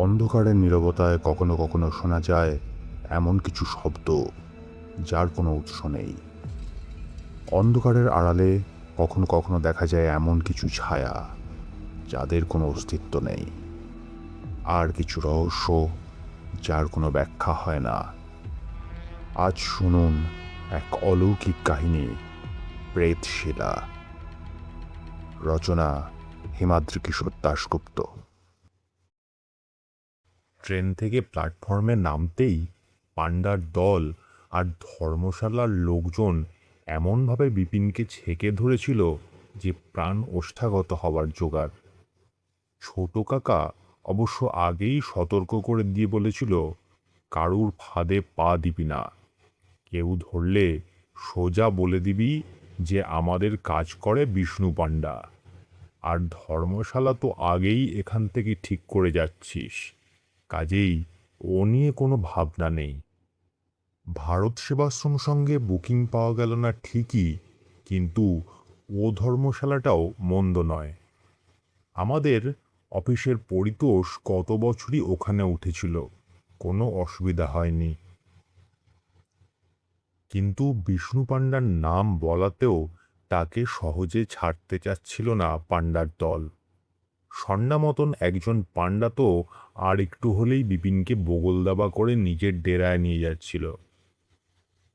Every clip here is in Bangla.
অন্ধকারের নীরবতায় কখনো কখনো শোনা যায় এমন কিছু শব্দ যার কোনো উৎস নেই। অন্ধকারের আড়ালে কখনো কখনো দেখা যায় এমন কিছু ছায়া যাদের কোনো অস্তিত্ব নেই, আর কিছু রহস্য যার কোনো ব্যাখ্যা হয় না। আজ শুনুন এক অলৌকিক কাহিনী, প্রেতশিলা। রচনা হিমাদ্রি কিশোর দাশগুপ্ত। ট্রেন থেকে প্ল্যাটফর্মে নামতেই পাণ্ডার দল আর ধর্মশালার লোকজন এমনভাবে বিপিনকে ছেঁকে ধরেছিল যে প্রাণ ওষ্ঠাগত হবার জোগাড়। ছোট কাকা অবশ্য আগেই সতর্ক করে দিয়ে বলেছিল, কারুর ফাঁদে পা দিবি না, কেউ ধরলে সোজা বলে দিবি যে আমাদের কাজ করে বিষ্ণু পাণ্ডা, আর ধর্মশালা তো আগেই এখান থেকে ঠিক করে যাচ্ছিস, কাজেই ও নিয়ে কোনো ভাবনা নেই। ভারত সেবাশ্রম সঙ্গে বুকিং পাওয়া গেল না ঠিকই, কিন্তু ও ধর্মশালাটাও মন্দ নয়। আমাদের অফিসের পরিতোষ গত বছরই ওখানে উঠেছিল, কোনো অসুবিধা হয়নি। কিন্তু বিষ্ণু পাণ্ডার নাম বলাতেও তাকে সহজে ছাড়তে চাচ্ছিল না পাণ্ডার দল। সন্না মতন একজন পাণ্ডা তো আর একটু হলেই বিপিনকে বগল দাবা করে নিজের ডেরায় নিয়ে যাচ্ছিল।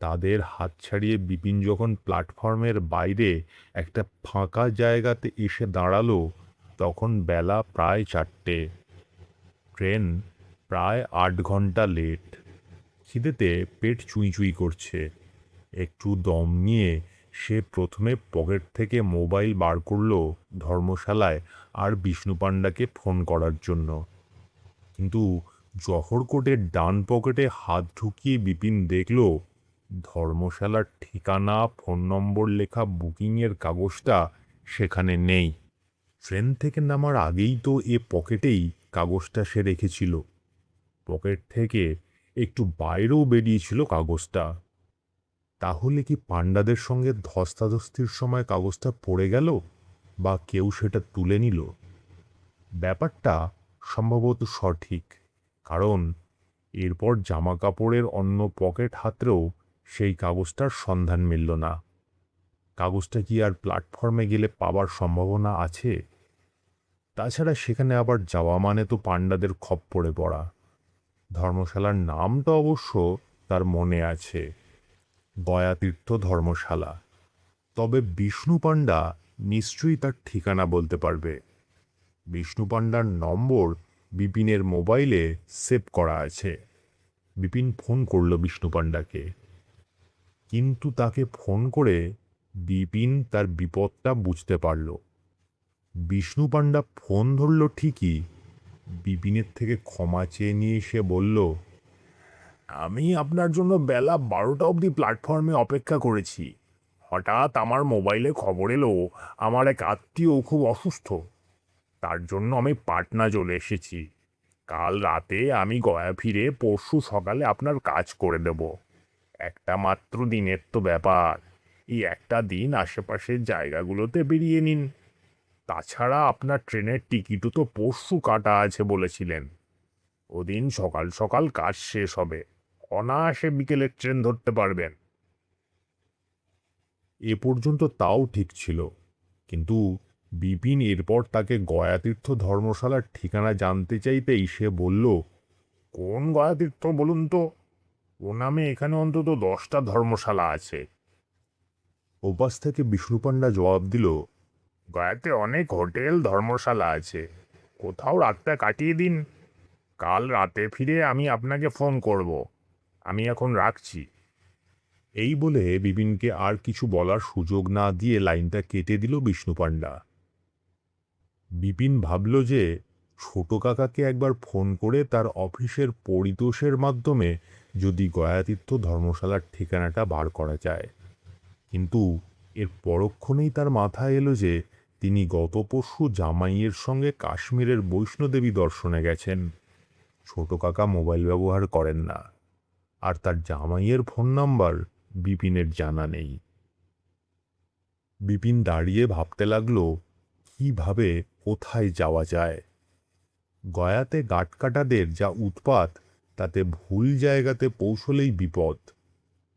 তাদের হাত ছাড়িয়ে বিপিন যখন প্ল্যাটফর্মের বাইরে একটা ফাঁকা জায়গাতে এসে দাঁড়ালো, তখন বেলা প্রায় 4টে। ট্রেন প্রায় 8 ঘন্টা লেট। খিদেতে পেট চুঁই চুঁই করছে। একটু দম নিয়ে সে প্রথমে পকেট থেকে মোবাইল বার করলো ধর্মশালায় আর বিষ্ণু পাণ্ডাকে ফোন করার জন্য। কিন্তু জহর কোটের ডান পকেটে হাত ঢুকিয়ে বিপিন দেখল ধর্মশালার ঠিকানা, ফোন নম্বর লেখা বুকিংয়ের কাগজটা সেখানে নেই। ট্রেন থেকে নামার আগেই তো এ পকেটেই কাগজটা সে রেখেছিল। পকেট থেকে একটু বাইরেও বেরিয়েছিল কাগজটা। তাহলে কি পাণ্ডাদের সঙ্গে ধস্তাধস্তির সময় কাগজটা পড়ে গেল, বা কেউ সেটা তুলে নিল? ব্যাপারটা সম্ভবত সঠিক, কারণ এরপর জামা কাপড়ের অন্য পকেট হাতড়েও সেই কাগজটার সন্ধান মিলল না। কাগজটা কি আর প্ল্যাটফর্মে গেলে পাবার সম্ভাবনা আছে? তাছাড়া সেখানে আবার যাওয়া মানে তো পাণ্ডাদের খপ্পরে পড়া। ধর্মশালার নামটা অবশ্য তার মনে আছে, গয়াতীর্থ ধর্মশালা। তবে বিষ্ণু পাণ্ডা নিশ্চয়ই তার ঠিকানা বলতে পারবে। বিষ্ণু পাণ্ডার নম্বর বিপিনের মোবাইলে সেভ করা আছে। বিপিন ফোন করল বিষ্ণু পাণ্ডাকে, কিন্তু তাকে ফোন করে বিপিন তার বিপদটা বুঝতে পারল। বিষ্ণু পাণ্ডা ফোন ধরল ঠিকই, বিপিনের থেকে ক্ষমা চেয়ে নিয়ে সে বলল, আমি আপনার জন্য বেলা 12টা অবধি প্ল্যাটফর্মে অপেক্ষা করেছি। হঠাৎ আমার মোবাইলে খবর এলো আমার এক আত্মীয় খুব অসুস্থ। তার জন্য আমি পাটনা চলে এসেছি। কাল রাতে আমি গয়া ফিরে পরশু সকালে আপনার কাজ করে দেব। একটা মাত্র দিনের তো ব্যাপার, এই একটা দিন আশেপাশের জায়গাগুলোতে বেরিয়ে নিন। তাছাড়া আপনার ট্রেনের টিকিটও তো পরশু কাটা আছে বলেছিলেন। ওদিন সকাল সকাল কাজ শেষ হবে, অনায়াসে বিকেলের ট্রেন ধরতে পারবেন। এ পর্যন্ত তাও ঠিক ছিল, কিন্তু বিপিন এরপর তাকে গয়াতীর্থ ধর্মশালার ঠিকানা জানতে চাইতেই সে বলল, কোন গয়াতীর্থ বলুন তো? ও নামে এখানে অন্তত 10টা ধর্মশালা আছে। ওপাশ থেকে বিষ্ণু পাণ্ডা জবাব দিল, গয়াতে অনেক হোটেল ধর্মশালা আছে, কোথাও রাতটা কাটিয়ে দিন। কাল রাতে ফিরে আমি আপনাকে ফোন করব। আমি এখন রাখছি। এই বলে বিপিনকে আর কিছু বলার সুযোগ না দিয়ে লাইনটা কেটে দিল বিষ্ণু পাণ্ডা। বিপিন ভাবল যে ছোট কাকাকে একবার ফোন করে তার অফিসের পরিতোষের মাধ্যমে যদি গয়াতীর্থ ধর্মশালার ঠিকানাটা বার করা যায়। কিন্তু এর পরক্ষণেই তার মাথায় এলো যে তিনি গত পরশু জামাইয়ের সঙ্গে কাশ্মীরের বৈষ্ণোদেবী দর্শনে গেছেন। ছোট কাকা মোবাইল ব্যবহার করেন না, আর তার জামাইয়ের ফোন নাম্বার বিপিনের জানা নেই। বিপিন দাঁড়িয়ে ভাবতে লাগলো কিভাবে কোথায় যাওয়া যায়। গয়াতে গাটকাটাদের যা উৎপাত, তাতে ভুল জায়গাতে পৌঁছলেই বিপদ।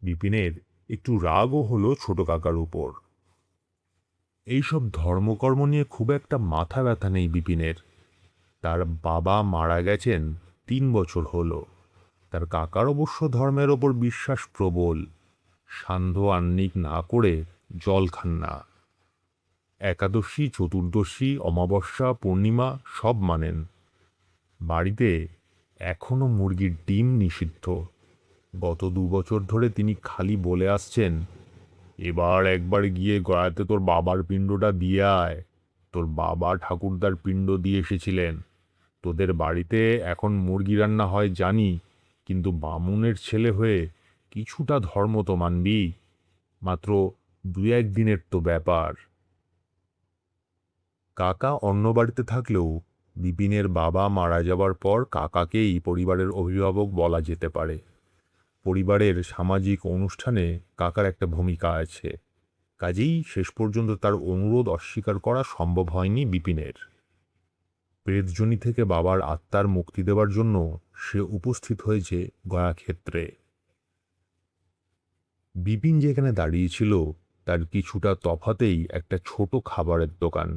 বিপিনের একটু রাগও হলো ছোট কাকার উপর। এইসব ধর্মকর্ম নিয়ে খুব একটা মাথা ব্যথা নেই বিপিনের। তার বাবা মারা গেছেন 3 বছর হলো। তার কাকার অবশ্য ধর্মের ওপর বিশ্বাস প্রবল। সান্ধ্য আহ্নিক না করে জল খান না। একাদশী, চতুর্দশী, অমাবস্যা, পূর্ণিমা সব মানেন। বাড়িতে এখনো মুরগির ডিম নিষিদ্ধ। গত 2 বছর ধরে তিনি খালি বলে আসছেন, এবার একবার গিয়ে গয়াতে তোর বাবার পিণ্ডটা দিয়ে আয়। তোর বাবা ঠাকুরদার পিণ্ড দিয়ে এসেছিলেন। তোদের বাড়িতে এখন মুরগি রান্না হয় জানি, কিন্তু বামুনের ছেলে হয়ে কিছুটা ধর্ম তো মানবি। মাত্র 2-1 দিনের তো ব্যাপার। কাকা অন্য বাড়িতে থাকলেও বিপিনের বাবা মারা যাবার পর কাকাকেই পরিবারের অভিভাবক বলা যেতে পারে। পরিবারের সামাজিক অনুষ্ঠানে কাকার একটা ভূমিকা আছে। কাজেই শেষ পর্যন্ত তার অনুরোধ অস্বীকার করা সম্ভব হয়নি বিপিনের। প্রেতজনি থেকে বাবার আত্মার মুক্তি দেওয়ার জন্য সে উপস্থিত হয়েছে গয়াক্ষেত্রে। বিপিন যেখানে দাঁড়িয়েছিল তার কিছুটা তফাতেই একটা ছোট খাবারের দোকান।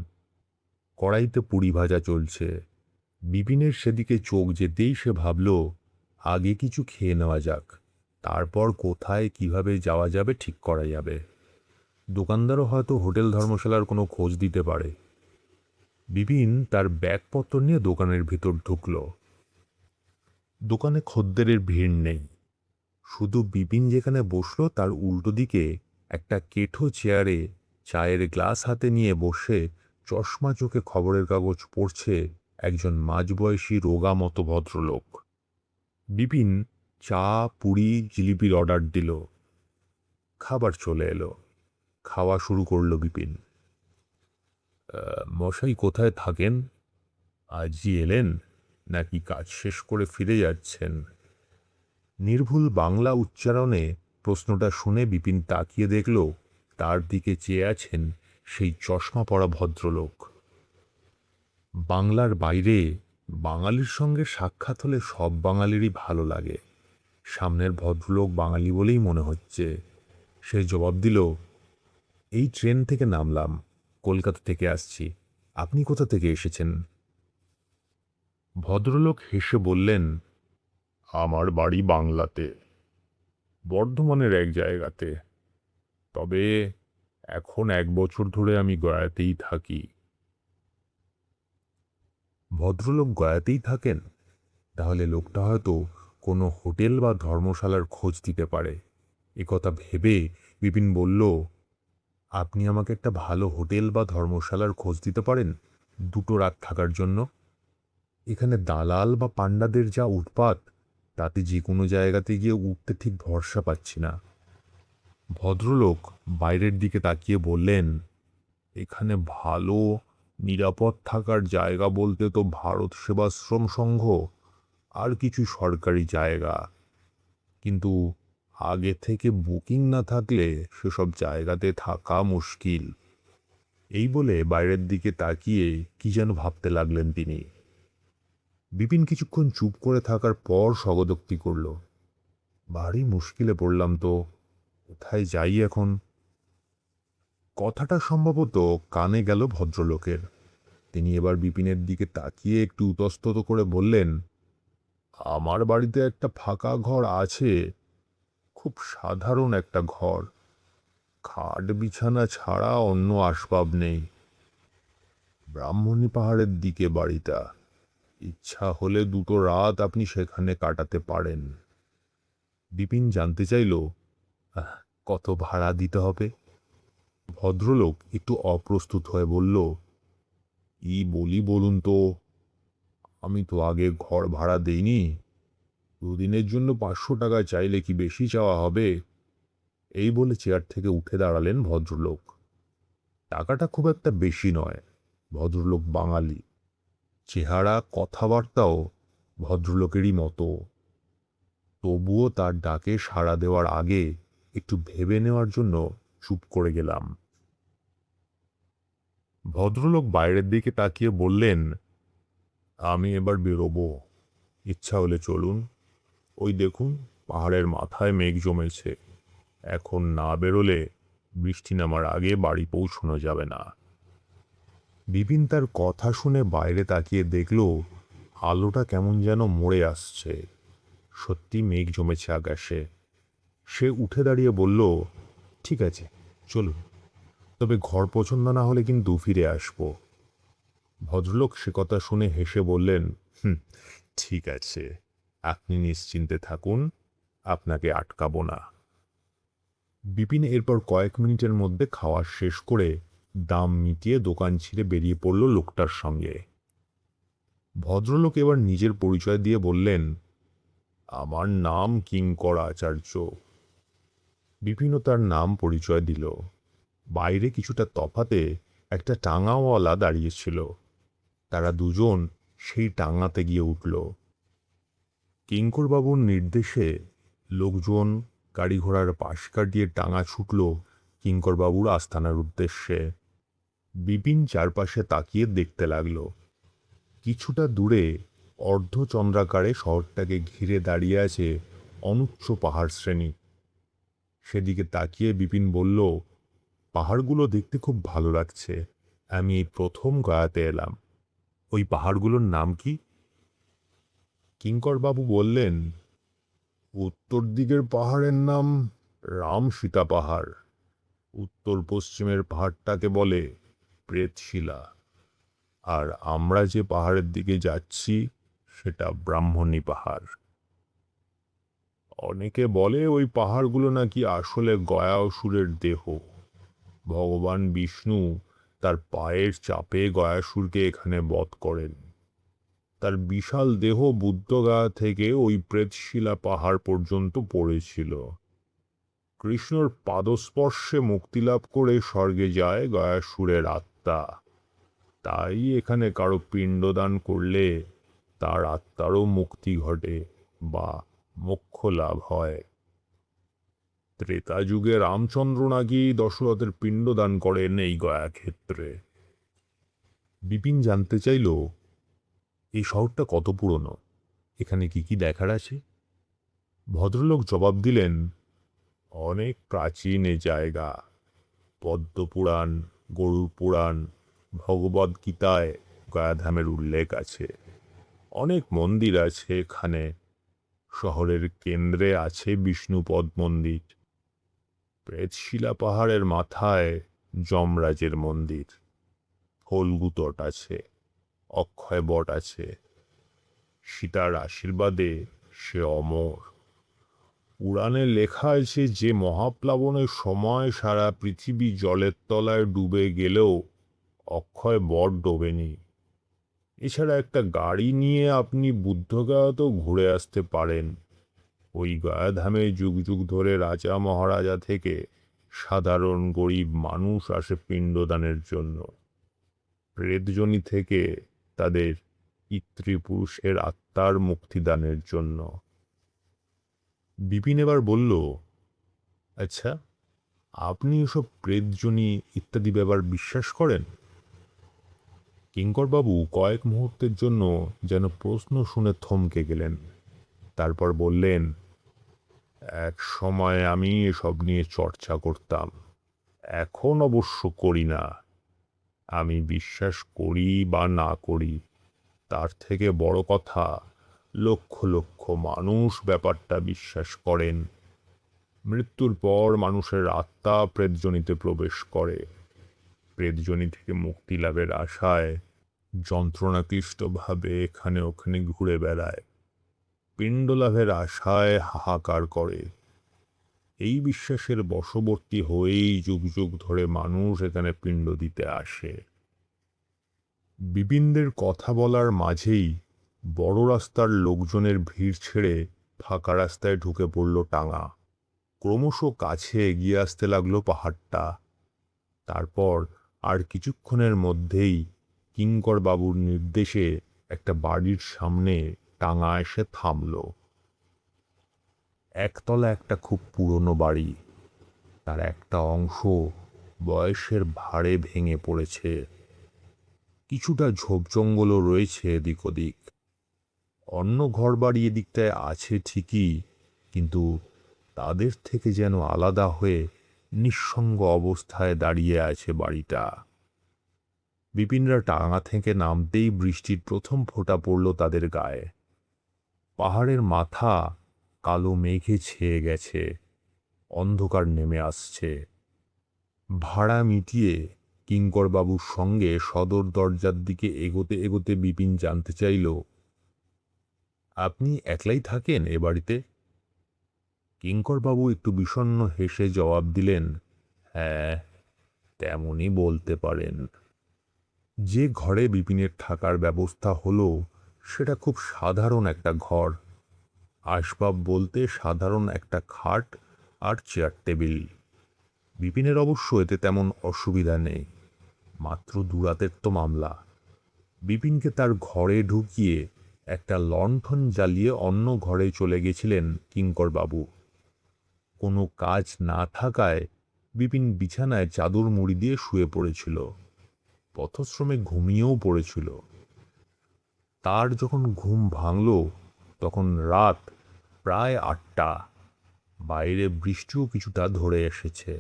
কড়াইতে পুরি ভাজা চলছে। বিপিনের সেদিকে চোখ যেতেই সে ভাবল, আগে কিছু খেয়ে নেওয়া যাক, তারপর কোথায় কিভাবে যাওয়া যাবে ঠিক করা যাবে। দোকানদারও হয়তো হোটেল ধর্মশালার কোনো খোঁজ দিতে পারে। বিপিন তার ব্যাগপত্র নিয়ে দোকানের ভিতর ঢুকল। দোকানে খদ্দেরের ভিড় নেই। শুধু বিপিন যেখানে বসল তার উল্টো দিকে একটা কেঠো চেয়ারে চায়ের গ্লাস হাতে নিয়ে বসে চশমা চোখে খবরের কাগজ পড়ছে একজন মাঝবয়সী রোগা মতো ভদ্রলোক। বিপিন চা, পুরি, জিলিপির অর্ডার দিল। খাবার চলে এলো। খাওয়া শুরু করল বিপিন। মশাই কোথায় থাকেন? আজই এলেন নাকি কাজ শেষ করে ফিরে যাচ্ছেন? নির্ভুল বাংলা উচ্চারণে প্রশ্নটা শুনে বিপিন তাকিয়ে দেখল তার দিকে চেয়ে আছেন সেই চশমা পরা ভদ্রলোক। বাংলার বাইরে বাঙালির সঙ্গে সাক্ষাৎ হলে সব বাঙালিরই ভালো লাগে। সামনের ভদ্রলোক বাঙালি বলেই মনে হচ্ছে। সে জবাব দিল, এই ট্রেন থেকে নামলাম, কলকাতা থেকে আসছি। আপনি কোথা থেকে এসেছেন? ভদ্রলোক হেসে বললেন, আমার বাড়ি বাংলাতে, বর্ধমানের এক জায়গাতে। তবে এখন 1 বছর ধরে আমি গয়াতেই থাকি। ভদ্রলোক গয়াতেই থাকেন? তাহলে লোকটা হয়তো কোনো হোটেল বা ধর্মশালার খোঁজ দিতে পারে। একথা ভেবে বিপিন বলল, আপনি আমাকে একটা ভালো হোটেল বা ধর্মশালার খোঁজ দিতে পারেন 2 রাত থাকার জন্য? এখানে দালাল বা পাণ্ডাদের যা উৎপাত, তাতে যে কোনো জায়গাতে গিয়ে উঠতে ঠিক ভরসা পাচ্ছি না। ভদ্রলোক বাইরের দিকে তাকিয়ে বললেন, এখানে ভালো নিরাপদ থাকার জায়গা বলতে তো ভারত সেবাশ্রম সংঘ আর কিছু সরকারি জায়গা, কিন্তু আগে থেকে বুকিং না থাকলে সেসব জায়গাতে থাকা মুশকিল। এই বলে বাইরের দিকে তাকিয়ে কি যেন ভাবতে লাগলেন তিনি। বিপিন কিছুক্ষণ চুপ করে থাকার পর স্বগতোক্তি করল, ভারী মুশকিলে পড়লাম তো, কোথায় যাই এখন? কথাটা সম্ভবত কানে গেল ভদ্রলোকের। তিনি এবার বিপিনের দিকে তাকিয়ে একটু উতস্তত করে বললেন, আমার বাড়িতে একটা ফাঁকা ঘর আছে, খুব সাধারণ একটা ঘর, খাট বিছানা ছাড়া অন্য আসবাব নেই। ব্রাহ্মণী পাহাড়ের দিকে বাড়িটা। ইচ্ছা হলে 2 রাত আপনি সেখানে কাটাতে পারেন। বিপিন জানতে চাইল, কত ভাড়া দিতে হবে? ভদ্রলোক একটু অপ্রস্তুত হয়ে বলল, কি বলি বলুন তো, আমি তো আগে ঘর ভাড়া দেইনি। 2 দিনের জন্য 500 টাকা চাইলে কি বেশি চাওয়া হবে? এই বলে চেয়ার থেকে উঠে দাঁড়ালেন ভদ্রলোক। টাকাটা খুব একটা বেশি নয়। ভদ্রলোক বাঙালি, চেহারা কথাবার্তাও ভদ্রলোকেরই মতো। তবুও তার ডাকে সাড়া দেওয়ার আগে একটু ভেবে নেওয়ার জন্য চুপ করে গেলাম। ভদ্রলোক বাইরের দিকে তাকিয়ে বললেন, আমি এবার বেরোবো। ইচ্ছা হলে চলুন। ওই দেখুন, পাহাড়ের মাথায় মেঘ জমেছে। এখন না বেরোলে বৃষ্টি নামার আগে বাড়ি পৌঁছানো যাবে না। বিপিন তার কথা শুনে বাইরে তাকিয়ে দেখল আলোটা কেমন যেন মরে আসছে। সত্যি মেঘ জমেছে আকাশে। সে উঠে দাঁড়িয়ে বলল, ঠিক আছে, চলুন। তবে ঘর পছন্দ না হলে কিন্তু ফিরে আসবো। ভদ্রলোক সে কথা শুনে হেসে বললেন, হুম, ঠিক আছে, আপনি নিশ্চিন্তে থাকুন, আপনাকে আটকাবো না। বিপিন এরপর কয়েক মিনিটের মধ্যে খাওয়া শেষ করে দাম মিটিয়ে দোকান ছেড়ে বেরিয়ে পড়ল লোকটার সঙ্গে। ভদ্রলোক এবার নিজের পরিচয় দিয়ে বললেন, আমার নাম কিঙ্কর আচার্য। বিপিনও তার নাম পরিচয় দিল। বাইরে কিছুটা তফাতে একটা টাঙাওয়ালা দাঁড়িয়েছিল। তারা দুজন সেই টাঙাতে গিয়ে উঠল। কিঙ্করবাবুর নির্দেশে লোকজন গাড়ি ঘোড়ার পাশ কাটিয়ে টাঙা ছুটল কিঙ্করবাবুর আস্তানার উদ্দেশ্যে। বিপিন চারপাশে তাকিয়ে দেখতে লাগল। কিছুটা দূরে অর্ধচন্দ্রাকারে শহরটাকে ঘিরে দাঁড়িয়ে আছে অনুচ্চ পাহাড় শ্রেণী। সেদিকে তাকিয়ে বিপিন বলল, পাহাড়গুলো দেখতে খুব ভালো লাগছে। আমি এই প্রথম গয়াতে এলাম। ওই পাহাড়গুলোর নাম কি? কিঙ্করবাবু বললেন, উত্তর দিকের পাহাড়ের নাম রাম সীতা পাহাড়। উত্তর পশ্চিমের পাহাড়টাকে বলে প্রেতশিলা। আর আমরা যে পাহাড়ের দিকে যাচ্ছি সেটা ব্রাহ্মণী পাহাড়। অনেকে বলে ওই পাহাড়গুলো নাকি আসলে গয়া অসুরের দেহ। ভগবান বিষ্ণু তার পায়ের চাপে গয়াসুরকে এখানে বধ করেন। তার বিশাল দেহ বুদ্ধগয়া থেকে ওই প্রেতশিলা পাহাড় পর্যন্ত পড়েছিল। কৃষ্ণর পাদস্পর্শে মুক্তিলাভ করে স্বর্গে যায় গয়াসুরের আত্মা। তাই এখানে কারো পিণ্ডদান করলে তার আত্মারও মুক্তি ঘটে বা মোক্ষ লাভ হয়। ত্রেতা যুগে রামচন্দ্র নাকি দশরথের পিণ্ডদান করেন এই গয়া ক্ষেত্রে। বিপিন জানতে চাইল, এই শহরটা কত পুরনো, এখানে কি কি দেখার আছে? ভদ্রলোক জবাব দিলেন, অনেক প্রাচীন এ জায়গা। পদ্মপুরাণ, গরুর পুরাণ, ভগবদ গীতায় গয়াধামের উল্লেখ আছে। অনেক মন্দির আছে এখানে। শহরের কেন্দ্রে আছে বিষ্ণুপদ মন্দির। প্রেতশিলা পাহাড়ের মাথায় যমরাজের মন্দির। ফল্গু তট আছে, অক্ষয় বট আছে। সীতার আশীর্বাদে সে অমর। পুরাণে লেখা আছে যে মহাপ্লাবনের সময় সারা পৃথিবী জলের তলায় ডুবে গেলেও অক্ষয় বট ডোবেনি। এছাড়া একটা গাড়ি নিয়ে আপনি বুদ্ধগয়াতেও ঘুরে আসতে পারেন। ওই গয়াধামে যুগ যুগ ধরে রাজা মহারাজা থেকে সাধারণ গরিব মানুষ আসে পিণ্ডদানের জন্য। প্রেতজনি থেকে তাদের পিতৃপুরুষের আত্মার মুক্তিদানের জন্য। বিপিন এবার বলল, আচ্ছা, আপনি এসব প্রেতজনি ইত্যাদি ব্যাপার বিশ্বাস করেন? কিঙ্করবাবু কয়েক মুহূর্তের জন্য যেন প্রশ্ন শুনে থমকে গেলেন। তারপর বললেন, এক সময় আমি এসব নিয়ে চর্চা করতাম, এখন অবশ্য করি না। আমি বিশ্বাস করি বা না করি, তার থেকে বড় কথা, লক্ষ লক্ষ মানুষ ব্যাপারটা বিশ্বাস করেন। মৃত্যুর পর মানুষের আত্মা প্রেতজনিতে প্রবেশ করে। প্রেতজনি থেকে মুক্তি লাভের আশায় যন্ত্রণাক্লিষ্টভাবে এখানে ওখানে ঘুরে বেড়ায়। পিণ্ড লাভের আশায় হাহাকার করে। এই বিশ্বাসের বশবর্তী হয়েই যুগ যুগ ধরে মানুষ এখানে পিণ্ড দিতে আসে। বিপিনদের কথা বলার মাঝেই বড় রাস্তার লোকজনের ভিড় ছেড়ে ফাঁকা রাস্তায় ঢুকে পড়ল টাঙা। ক্রমশ কাছে এগিয়ে আসতে লাগলো পাহাড়টা। তারপর আর কিছুক্ষণের মধ্যেই কিঙ্করবাবুর নির্দেশে একটা বাড়ির সামনে টাঙা এসে থামল। একতলা একটা খুব পুরনো বাড়ি। তার একটা অংশ বয়সের ভারে ভেঙে পড়েছে। কিছুটা ঝোপ জঙ্গলও রয়েছে এদিক ওদিক। অন্য ঘরবাড়ি এদিকটায় আছে ঠিকই, কিন্তু তাদের থেকে যেন আলাদা হয়ে নিঃসঙ্গ অবস্থায় দাঁড়িয়ে আছে বাড়িটা। বিপিনরা টাঙা থেকে নামতেই বৃষ্টির প্রথম ফোঁটা পড়ল তাদের গায়ে। পাহাড়ের মাথা কালো মেঘে ছেয়ে গেছে, অন্ধকার নেমে আসছে। ভাড়া মিটিয়ে কিঙ্করবাবুর সঙ্গে সদর দরজার দিকে এগোতে এগোতে বিপিন জানতে চাইল, আপনি একলাই থাকেন এ বাড়িতে? কিঙ্করবাবু একটু বিষণ্ণ হেসে জবাব দিলেন, হ্যাঁ, তেমনই বলতে পারেন। যে ঘরে বিপিনের থাকার ব্যবস্থা হলো সেটা খুব সাধারণ একটা ঘর। আসবাব বলতে সাধারণ একটা খাট আর চেয়ার টেবিল। বিপিনের অবশ্য এতে তেমন অসুবিধা নেই, মাত্র দুরাতের তো মামলা। বিপিনকে তার ঘরে ঢুকিয়ে একটা লণ্ঠন জ্বালিয়ে অন্য ঘরে চলে গেছিলেন কিঙ্করবাবু। কোনো কাজ না থাকায় বিপিন বিছানায় চাদর মুড়ি দিয়ে শুয়ে পড়েছিল, পথশ্রমে ঘুমিয়েও পড়েছিল। তার যখন ঘুম ভাঙল তখন রাত প্রায় 8টা। বাইরে বৃষ্টিও কিছুটা ধরে এসেছে।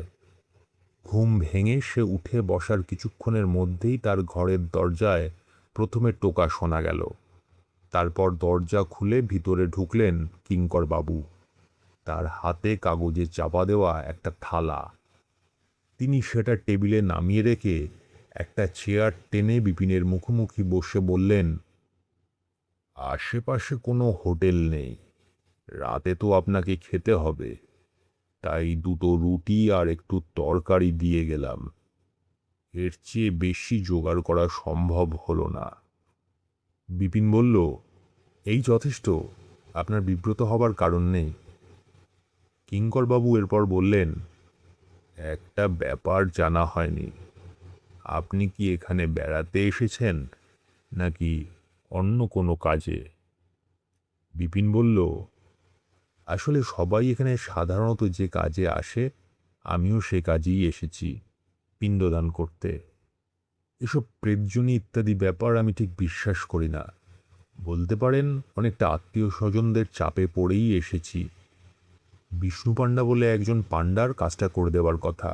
ঘুম ভেঙে সে উঠে বসার কিছুক্ষণের মধ্যেই তার ঘরের দরজায় প্রথমে টোকা শোনা গেল। তারপর দরজা খুলে ভিতরে ঢুকলেন কিঙ্করবাবু। তার হাতে কাগজে চাপা দেওয়া একটা থালা। তিনি সেটা টেবিলে নামিয়ে রেখে একটা চেয়ার টেনে বিপিনের মুখোমুখি বসে বললেন, আশেপাশে কোনো হোটেল নেই, রাতে তো আপনাকে খেতে হবে, তাই দুটো রুটি আর একটু তরকারি দিয়ে গেলাম। এর চেয়ে বেশি জোগাড় করা সম্ভব হলো না। বিপিন বলল, এই যথেষ্ট, আপনার বিব্রত হবার কারণ নেই। কিঙ্করবাবু এরপর বললেন, একটা ব্যাপার জানা হয়নি, আপনি কি এখানে বেড়াতে এসেছেন নাকি অন্য কোনো কাজে? বিপিন বলল, আসলে সবাই এখানে সাধারণত যে কাজে আসে আমিও সে কাজেই এসেছি, পিণ্ডদান করতে। এসব প্রেতজনী ইত্যাদি ব্যাপার আমি ঠিক বিশ্বাস করি না। বলতে পারেন অনেকটা আত্মীয় স্বজনদের চাপে পড়েই এসেছি। বিষ্ণু পাণ্ডা বলে একজন পাণ্ডার কাজটা করে দেওয়ার কথা,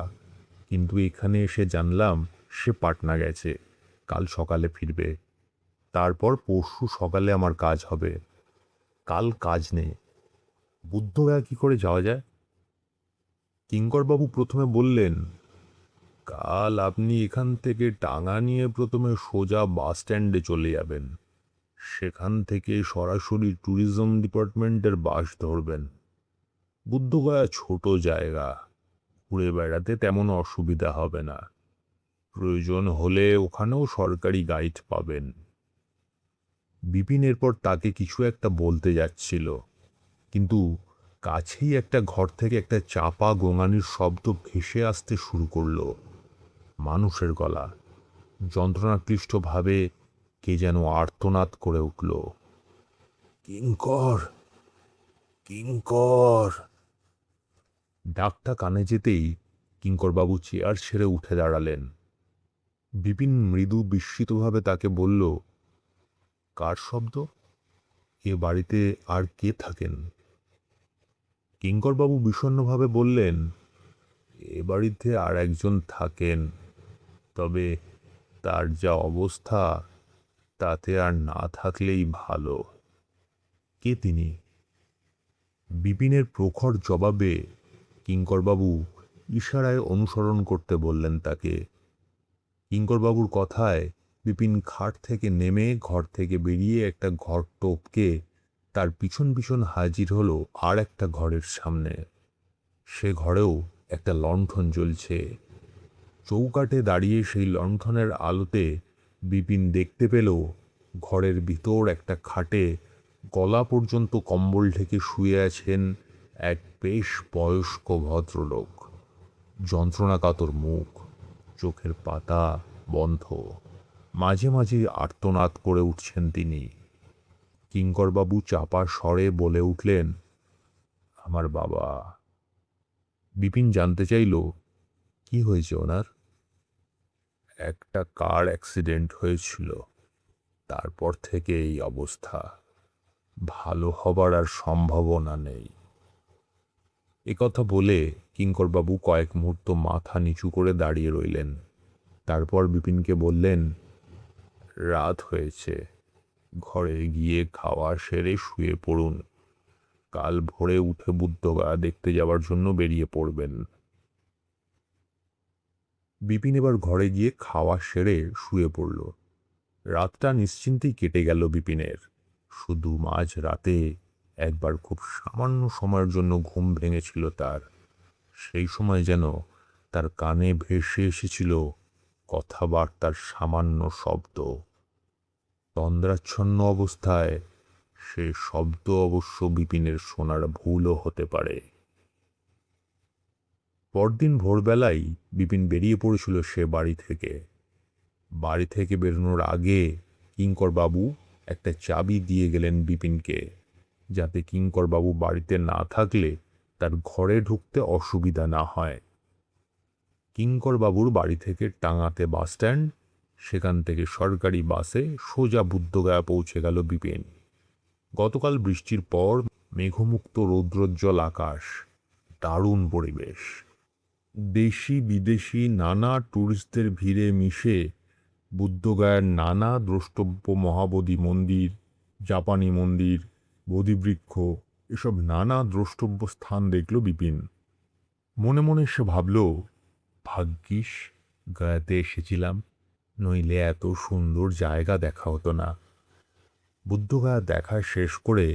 কিন্তু এখানে এসে জানলাম সে পাটনা গেছে, কাল সকালে ফিরবে। তারপর পরশু সকালে আমার কাজ হবে। কাল কাজ নেই, বুদ্ধগয়া কি করে যাওয়া যায়? কিঙ্করবাবু প্রথমে বললেন, কাল আপনি এখান থেকে টাঙা নিয়ে প্রথমে সোজা বাস স্ট্যান্ডে চলে যাবেন, সেখান থেকে সরাসরি ট্যুরিজম ডিপার্টমেন্টের বাস ধরবেন। বুদ্ধগয়া ছোট জায়গা, ঘুরে বেড়াতে তেমন অসুবিধা হবে না। প্রয়োজন হলে ওখানেও সরকারি গাইড পাবেন। বিপিন এরপর তাকে কিছু একটা বলতে যাচ্ছিল, কিন্তু কাছেই একটা ঘর থেকে একটা চাপা গোঙানির শব্দ ভেসে আসতে শুরু করলো। মানুষের গলা। যন্ত্রণাক্লিষ্টভাবে কে যেন আর্তনাদ করে উঠল, কিঙ্কর, কিঙ্কর। ডাকটা কানে যেতেই কিঙ্করবাবু চেয়ার ছেড়ে উঠে দাঁড়ালেন। বিপিন মৃদু বিস্মিতভাবে তাকে বলল, কার শব্দ? এ বাড়িতে আর কে থাকেন? কিঙ্করবাবু বিষণ্ণভাবে বললেন, এ বাড়িতে আর একজন থাকেন, তবে তার যা অবস্থা তাতে আর না থাকলেই ভালো। কে তিনি? বিপিনের প্রখর জবাবে কিঙ্করবাবু ইশারায় অনুসরণ করতে বললেন তাকে। কিঙ্করবাবুর কথায় বিপিন খাট থেকে নেমে ঘর থেকে বেরিয়ে একটা ঘর টপকে তার পিছন পিছন হাজির হলো আর একটা ঘরের সামনে। সে ঘরেও একটা লণ্ঠন জ্বলছে। চৌকাঠে দাঁড়িয়ে সেই লণ্ঠনের আলোতে বিপিন দেখতে পেল ঘরের ভিতর একটা খাটে গলা পর্যন্ত কম্বল ঢেকে শুয়ে আছেন এক বেশ বয়স্ক ভদ্রলোক। যন্ত্রণাকাতর মুখ, চোখের পাতা বন্ধ, মাঝে মাঝে আর্তনাদ করে উঠছেন তিনি। কিঙ্করবাবু চাপা স্বরে বলে উঠলেন, আমার বাবা। বিপিন জানতে চাইল, কি হয়েছে ওনার? একটা কার অ্যাক্সিডেন্ট হয়েছিল, তারপর থেকে এই অবস্থা। ভালো হবার আর সম্ভাবনা নেই। একথা বলে কিঙ্করবাবু কয়েক মুহূর্ত মাথা নিচু করে দাঁড়িয়ে রইলেন। তারপর বিপিনকে বললেন, রাত হয়েছে, ঘরে গিয়ে খাওয়া সেরে শুয়ে পড়ুন। কাল ভোরে উঠে বুদ্ধগয়া দেখতে যাওয়ার জন্য বেরিয়ে পড়বেন। বিপিন এবার ঘরে গিয়ে খাওয়া সেরে শুয়ে পড়ল। রাতটা নিশ্চিন্তেই কেটে গেল বিপিনের। শুধু মাঝ রাতে একবার খুব সামান্য সময়ের জন্য ঘুম ভেঙেছিল তার। সেই সময় যেন তার কানে ভেসে এসেছিল কথাবার্তার সামান্য শব্দ। তন্দ্রাচ্ছন্ন অবস্থায় সে শব্দ অবশ্য বিপিনের শোনার ভুলও হতে পারে। পরদিন ভোরবেলায় বিপিন বেরিয়ে পড়েছিল সে বাড়ি থেকে। বাড়ি থেকে বেরোনোর আগে কিঙ্করবাবু একটা চাবি দিয়ে গেলেন বিপিনকে, যাতে কিঙ্করবাবু বাড়িতে না থাকলে তার ঘরে ঢুকতে অসুবিধা না হয়। কিঙ্করবাবুর বাড়ি থেকে টাঙ্গাতে বাসস্ট্যান্ড, সেখান থেকে সরকারি বাসে সোজা বুদ্ধগয়া পৌঁছে গেল বিপিন। গতকাল বৃষ্টির পর মেঘমুক্ত রৌদ্রোজ্জ্বল আকাশ, দারুণ পরিবেশ। দেশি বিদেশি নানা ট্যুরিস্টদের ভিড়ে মিশে বুদ্ধগয়ার নানা দ্রষ্টব্য মহাবোধি মন্দির, জাপানি মন্দির, বোধিবৃক্ষ, এসব নানা দ্রষ্টব্য স্থান দেখল বিপিন। মনে মনে সে ভাবল, ভাগ্যিস গয়াতে এসেছিলাম, নইলে এত সুন্দর জায়গা দেখা হতো না। বুদ্ধগয়া দেখা শেষ করে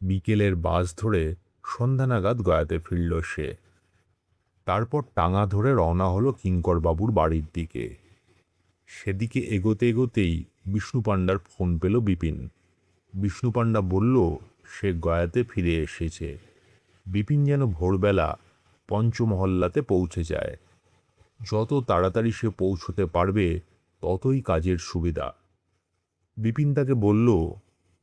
বিকেলের বাস ধরে সন্ধ্যা নাগাদ গয়াতে ফিরল সে। তারপর টাঙা ধরে রওনা হলো কিঙ্করবাবুর বাড়ির দিকে। সেদিকে এগোতে এগোতেই বিষ্ণু পাণ্ডার ফোন পেল বিপিন। বিষ্ণু পাণ্ডা বলল সে গয়াতে ফিরে এসেছে। বিপিন যেন ভোরবেলা পঞ্চমহল্লাতে পৌঁছে যায়। যত তাড়াতাড়ি সে পৌঁছতে পারবে ততই কাজের সুবিধা। বিপিন তাকে বলল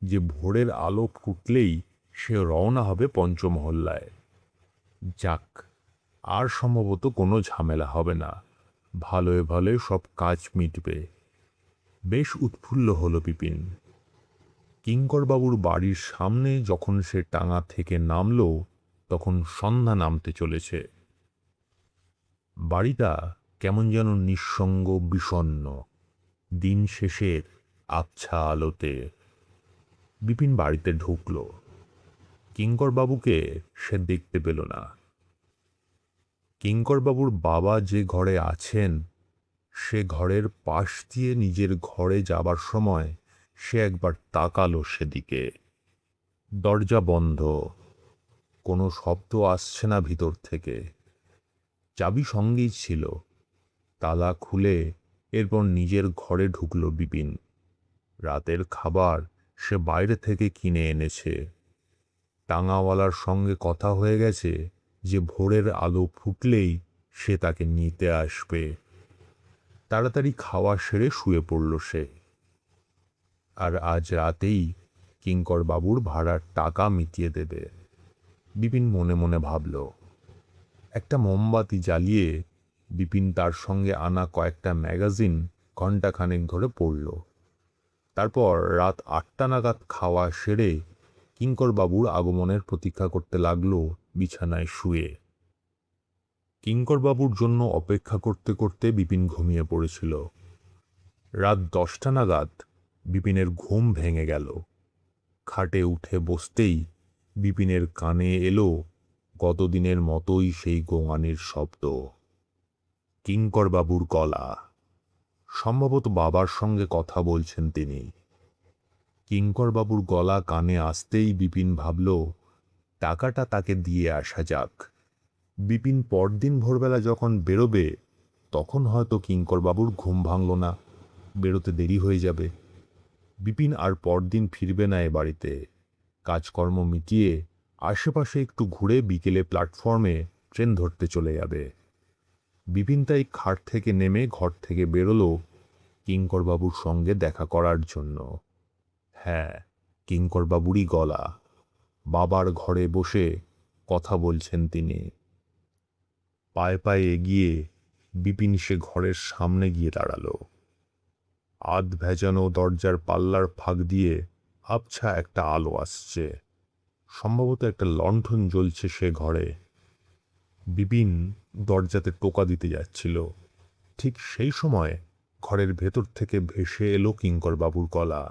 যে ভোরের আলো ফুটলেই সে রওনা হবে পঞ্চমহল্লায়। যাক, আর সম্ভবত কোনো ঝামেলা হবে না, ভালোয় ভালোয় সব কাজ মিটবে। বেশ উৎফুল্ল হলো বিপিন। কিঙ্করবাবুর বাড়ির সামনে যখন সে টাঙা থেকে নামল, তখন সন্ধ্যা নামতে চলেছে। বাড়িটা কেমন যেন নিঃসঙ্গ, বিষণ্ণ, দিন শেষের আবছা আলোতে। বিপিন বাড়িতে ঢুকল। কিঙ্করবাবুকে সে দেখতে পেল না। কিঙ্করবাবুর বাবা যে ঘরে আছেন, সে ঘরের পাশ দিয়ে নিজের ঘরে যাবার সময় সে একবার তাকালো সেদিকে। দরজা বন্ধ, কোনো শব্দ আসছে না ভিতর থেকে। চাবি সঙ্গেই ছিল। তালা খুলে এরপর নিজের ঘরে ঢুকল বিপিন। রাতের খাবার সে বাইরে থেকে কিনে এনেছে। টাঙাওয়ালার সঙ্গে কথা হয়ে গেছে যে ভোরের আলো ফুটলেই সে তাকে নিতে আসবে। তাড়াতাড়ি খাওয়া সেরে শুয়ে পড়ল সে। আর আজ রাতেই কিঙ্করবাবুর ভাড়ার টাকা মিটিয়ে দেবে, বিপিন মনে মনে ভাবল। একটা মোমবাতি জ্বালিয়ে বিপিন তার সঙ্গে আনা কয়েকটা ম্যাগাজিন ঘণ্টাখানেক ধরে পড়ল। তারপর রাত 8টা নাগাদ খাওয়া সেরে কিঙ্করবাবুর আগমনের প্রতীক্ষা করতে লাগলো বিছানায় শুয়ে। কিঙ্করবাবুর জন্য অপেক্ষা করতে করতে বিপিন ঘুমিয়ে পড়েছিল। রাত 10টা নাগাদ বিপিনের ঘুম ভেঙে গেল। খাটে উঠে বসতেই বিপিনের কানে এলো গতদিনের মতোই সেই গোঙানির শব্দ। কিঙ্করবাবুর গলা। সম্ভবত বাবার সঙ্গে কথা বলছেন তিনি। কিঙ্করবাবুর গলা কানে আসতেই বিপিন ভাবল টাকাটা তাকে দিয়ে আসা যাক। বিপিন পরদিন ভোরবেলা যখন বেরোবে তখন হয়তো কিঙ্করবাবুর ঘুম ভাঙল না, বেরোতে দেরি হয়ে যাবে। বিপিন আর পরদিন ফিরবে না এ বাড়িতে। কাজকর্ম মিটিয়ে আশেপাশে একটু ঘুরে বিকেলে প্ল্যাটফর্মে ট্রেন ধরতে চলে যাবে। বিপিন তাই খাট থেকে নেমে ঘর থেকে বেরোলো কিঙ্করবাবুর সঙ্গে দেখা করার জন্য। হ্যাঁ, কিঙ্করবাবুরই গলা। বাবার ঘরে বসে কথা বলছেন তিনি। পায়ে পায়ে এগিয়ে বিপিন সে ঘরের সামনে গিয়ে দাঁড়ালো। আধ ভেজানো দরজার পাল্লার ফাঁক দিয়ে আবছা একটা আলো আসছে। সম্ভবত একটা লণ্ঠন জ্বলছে সে ঘরে। বিপিন দরজাতে টোকা দিতে যাচ্ছিল। ঠিক সেই সময় ঘরের ভেতর থেকে ভেসে এলো কিঙ্কর বাবুর গলা।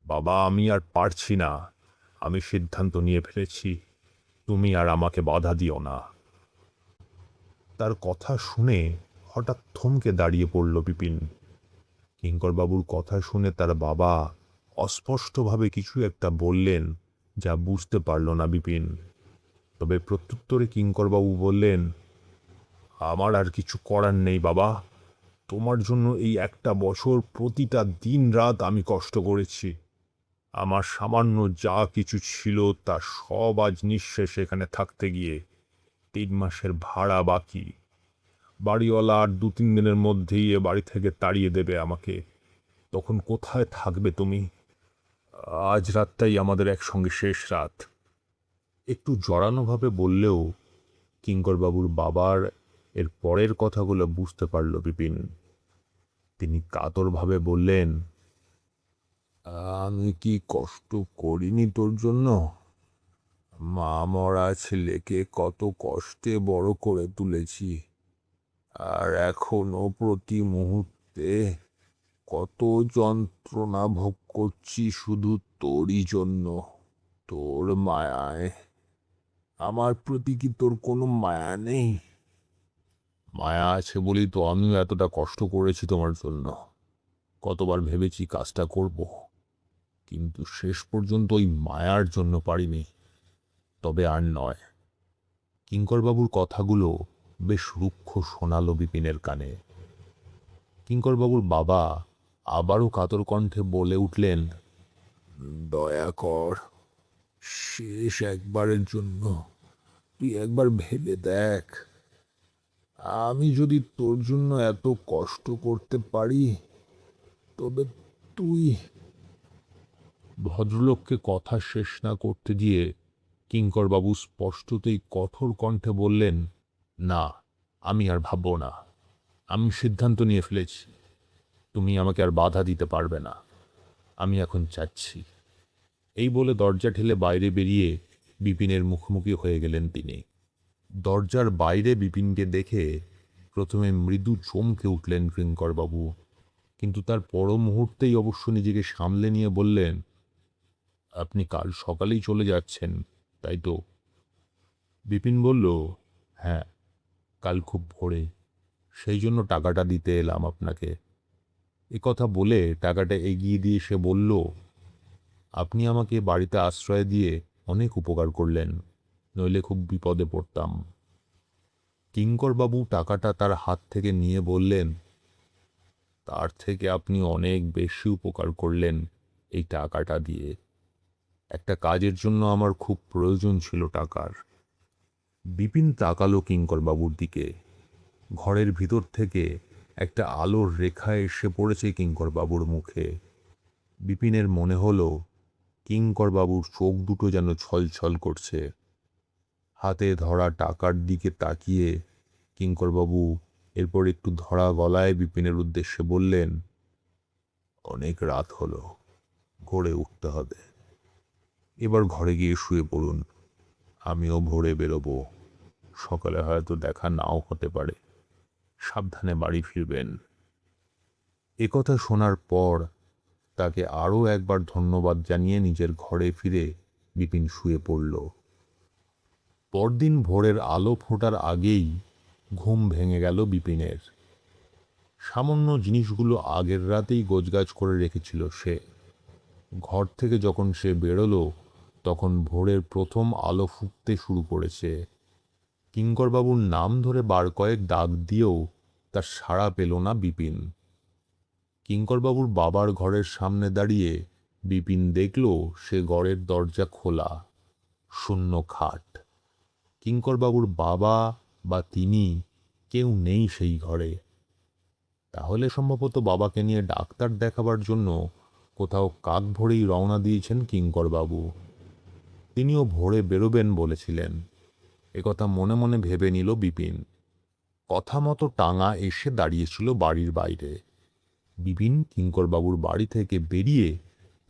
বাবা, আমি আর পারছি না। আমি সিদ্ধান্ত নিয়ে ফেলেছি। তুমি আর আমাকে বাধা দিও না। তার কথা শুনে হঠাৎ থমকে দাঁড়িয়ে পড়ল বিপিন। কিঙ্করবাবুর কথা শুনে তার বাবা অস্পষ্টভাবে কিছু একটা বললেন, যা বুঝতে পারল না বিপিন। তবে প্রত্যুত্তরে কিঙ্করবাবু বললেন, আমার আর কিছু করার নেই বাবা। তোমার জন্য এই একটা বছর প্রতিটা দিন রাত আমি কষ্ট করেছি। আমার সামান্য যা কিছু ছিল তা সব আজ নিঃশেষে এখানে থাকতে গিয়ে 3 মাসের ভাড়া বাকি। বাড়িওয়ালা আর 2-3 দিনের মধ্যেই এ বাড়ি থেকে তাড়িয়ে দেবে আমাকে। তখন কোথায় থাকবে তুমি? আজ রাতটাই আমাদের একসঙ্গে শেষ রাত। একটু জড়ানোভাবে বললেও কিঙ্করবাবুর বাবার এর পরের কথাগুলো বুঝতে পারল বিপিন। তিনি কাতরভাবে বললেন, আমি কি কষ্ট করিনি তোর জন্য? মা মরা ছেলেকে কত কষ্টে বড় করে তুলেছি, আর এখনো প্রতি মুহূর্তে কত যন্ত্রণা ভোগ করছি শুধু তোরই জন্য, তোর মায়ায়। আমার প্রতি কি তোর কোনো মায়া নেই? মায়া আছে বলেই তো আমিও এতটা কষ্ট করেছি তোমার জন্য। কতবার ভেবেছি কাজটা করব, কিন্তু শেষ পর্যন্ত ওই মায়ার জন্য পারিনি। তবে আর নয়। কিঙ্করবাবুর কথাগুলো বেশ রুক্ষ শোনালো বিপিনের কানে। কিঙ্করবাবুর বাবা আবারও কাতর কণ্ঠে বলে উঠলেন, দয়া কর, শেষ একবারের জন্য তুই একবার ভেবে দেখ। আমি যদি তোর জন্য এত কষ্ট করতে পারি, তবে তুই। ভদ্রলোককে কথা শেষ না করতে দিয়ে কিঙ্করবাবু স্পষ্টতই কঠোর কণ্ঠে বললেন, না, আমি আর ভাবব না। আমি সিদ্ধান্ত নিয়ে ফেলেছি। তুমি আমাকে আর বাধা দিতে পারবে না। আমি এখন যাচ্ছি। এই বলে দরজা ঠেলে বাইরে বেরিয়ে বিপিনের মুখোমুখি হয়ে গেলেন তিনি। দরজার বাইরে বিপিনকে দেখে প্রথমে মৃদু চমকে উঠলেন কিঙ্করবাবু, কিন্তু তার পর মুহূর্তেই অবশ্য নিজেকে সামলে নিয়ে বললেন, আপনি কাল সকালেই চলে যাচ্ছেন, তাই তো? বিপিন বলল, হ্যাঁ, কাল খুব ভোরে। সেই জন্য টাকাটা দিতে এলাম আপনাকে। কথা বলে টাকাটা এগিয়ে দিয়ে সে বলল, আপনি আমাকে বাড়িতে আশ্রয় দিয়ে অনেক উপকার করলেন, নইলে খুব বিপদে পড়তাম। কিঙ্করবাবু টাকাটা তার হাত থেকে নিয়ে বললেন, তার থেকে আপনি অনেক বেশি উপকার করলেন এই টাকাটা দিয়ে। একটা কাজের জন্য আমার খুব প্রয়োজন ছিল টাকার। বিপিন তাকালো কিঙ্করবাবুর দিকে। ঘরের ভিতর থেকে একটা আলোর রেখা এসে পড়েছে কিঙ্করবাবুর মুখে। বিপিনের মনে হলো কিঙ্করবাবুর চোখ দুটো যেন ছলছল করছে। হাতে ধরা টাকার দিকে তাকিয়ে কিঙ্করবাবু এরপর একটু ধরা গলায় বিপিনের উদ্দেশ্যে বললেন, অনেক রাত হলো, ভোরে উঠতে হবে। এবার ঘরে গিয়ে শুয়ে পড়ুন। আমিও ভোরে বেরোবো। সকালে হয়তো দেখা নাও হতে পারে। সাবধানে বাড়ি ফিরবেন। একথা শোনার পর তাকে আরও একবার ধন্যবাদ জানিয়ে নিজের ঘরে ফিরে বিপিন শুয়ে পড়ল। পরদিন ভোরের আলো ফোটার আগেই ঘুম ভেঙে গেল বিপিনের। সামান্য জিনিসগুলো আগের রাতেই গোছগাছ করে রেখেছিল সে। ঘর থেকে যখন সে বেরোলো, তখন ভোরের প্রথম আলো ফুটতে শুরু করেছে। কিঙ্করবাবুর নাম ধরে বার কয়েক ডাক দিয়েও তার সাড়া পেল না বিপিন। কিঙ্করবাবুর বাবার ঘরের সামনে দাঁড়িয়ে বিপিন দেখল সে ঘরের দরজা খোলা, শূন্য খাট। কিঙ্করবাবুর বাবা বা তিনি কেউ নেই সেই ঘরে। তাহলে সম্ভবত বাবাকে নিয়ে ডাক্তার দেখাবার জন্য কোথাও কাক ভোরেই রওনা দিয়েছেন কিঙ্করবাবু। তিনিও ভোরে বেরোবেন বলেছিলেন। একথা মনে মনে ভেবে নিল বিপিন। কথা মতো টাঙা এসে দাঁড়িয়েছিল বাড়ির বাইরে। বিপিন কিঙ্করবাবুর বাড়ি থেকে বেরিয়ে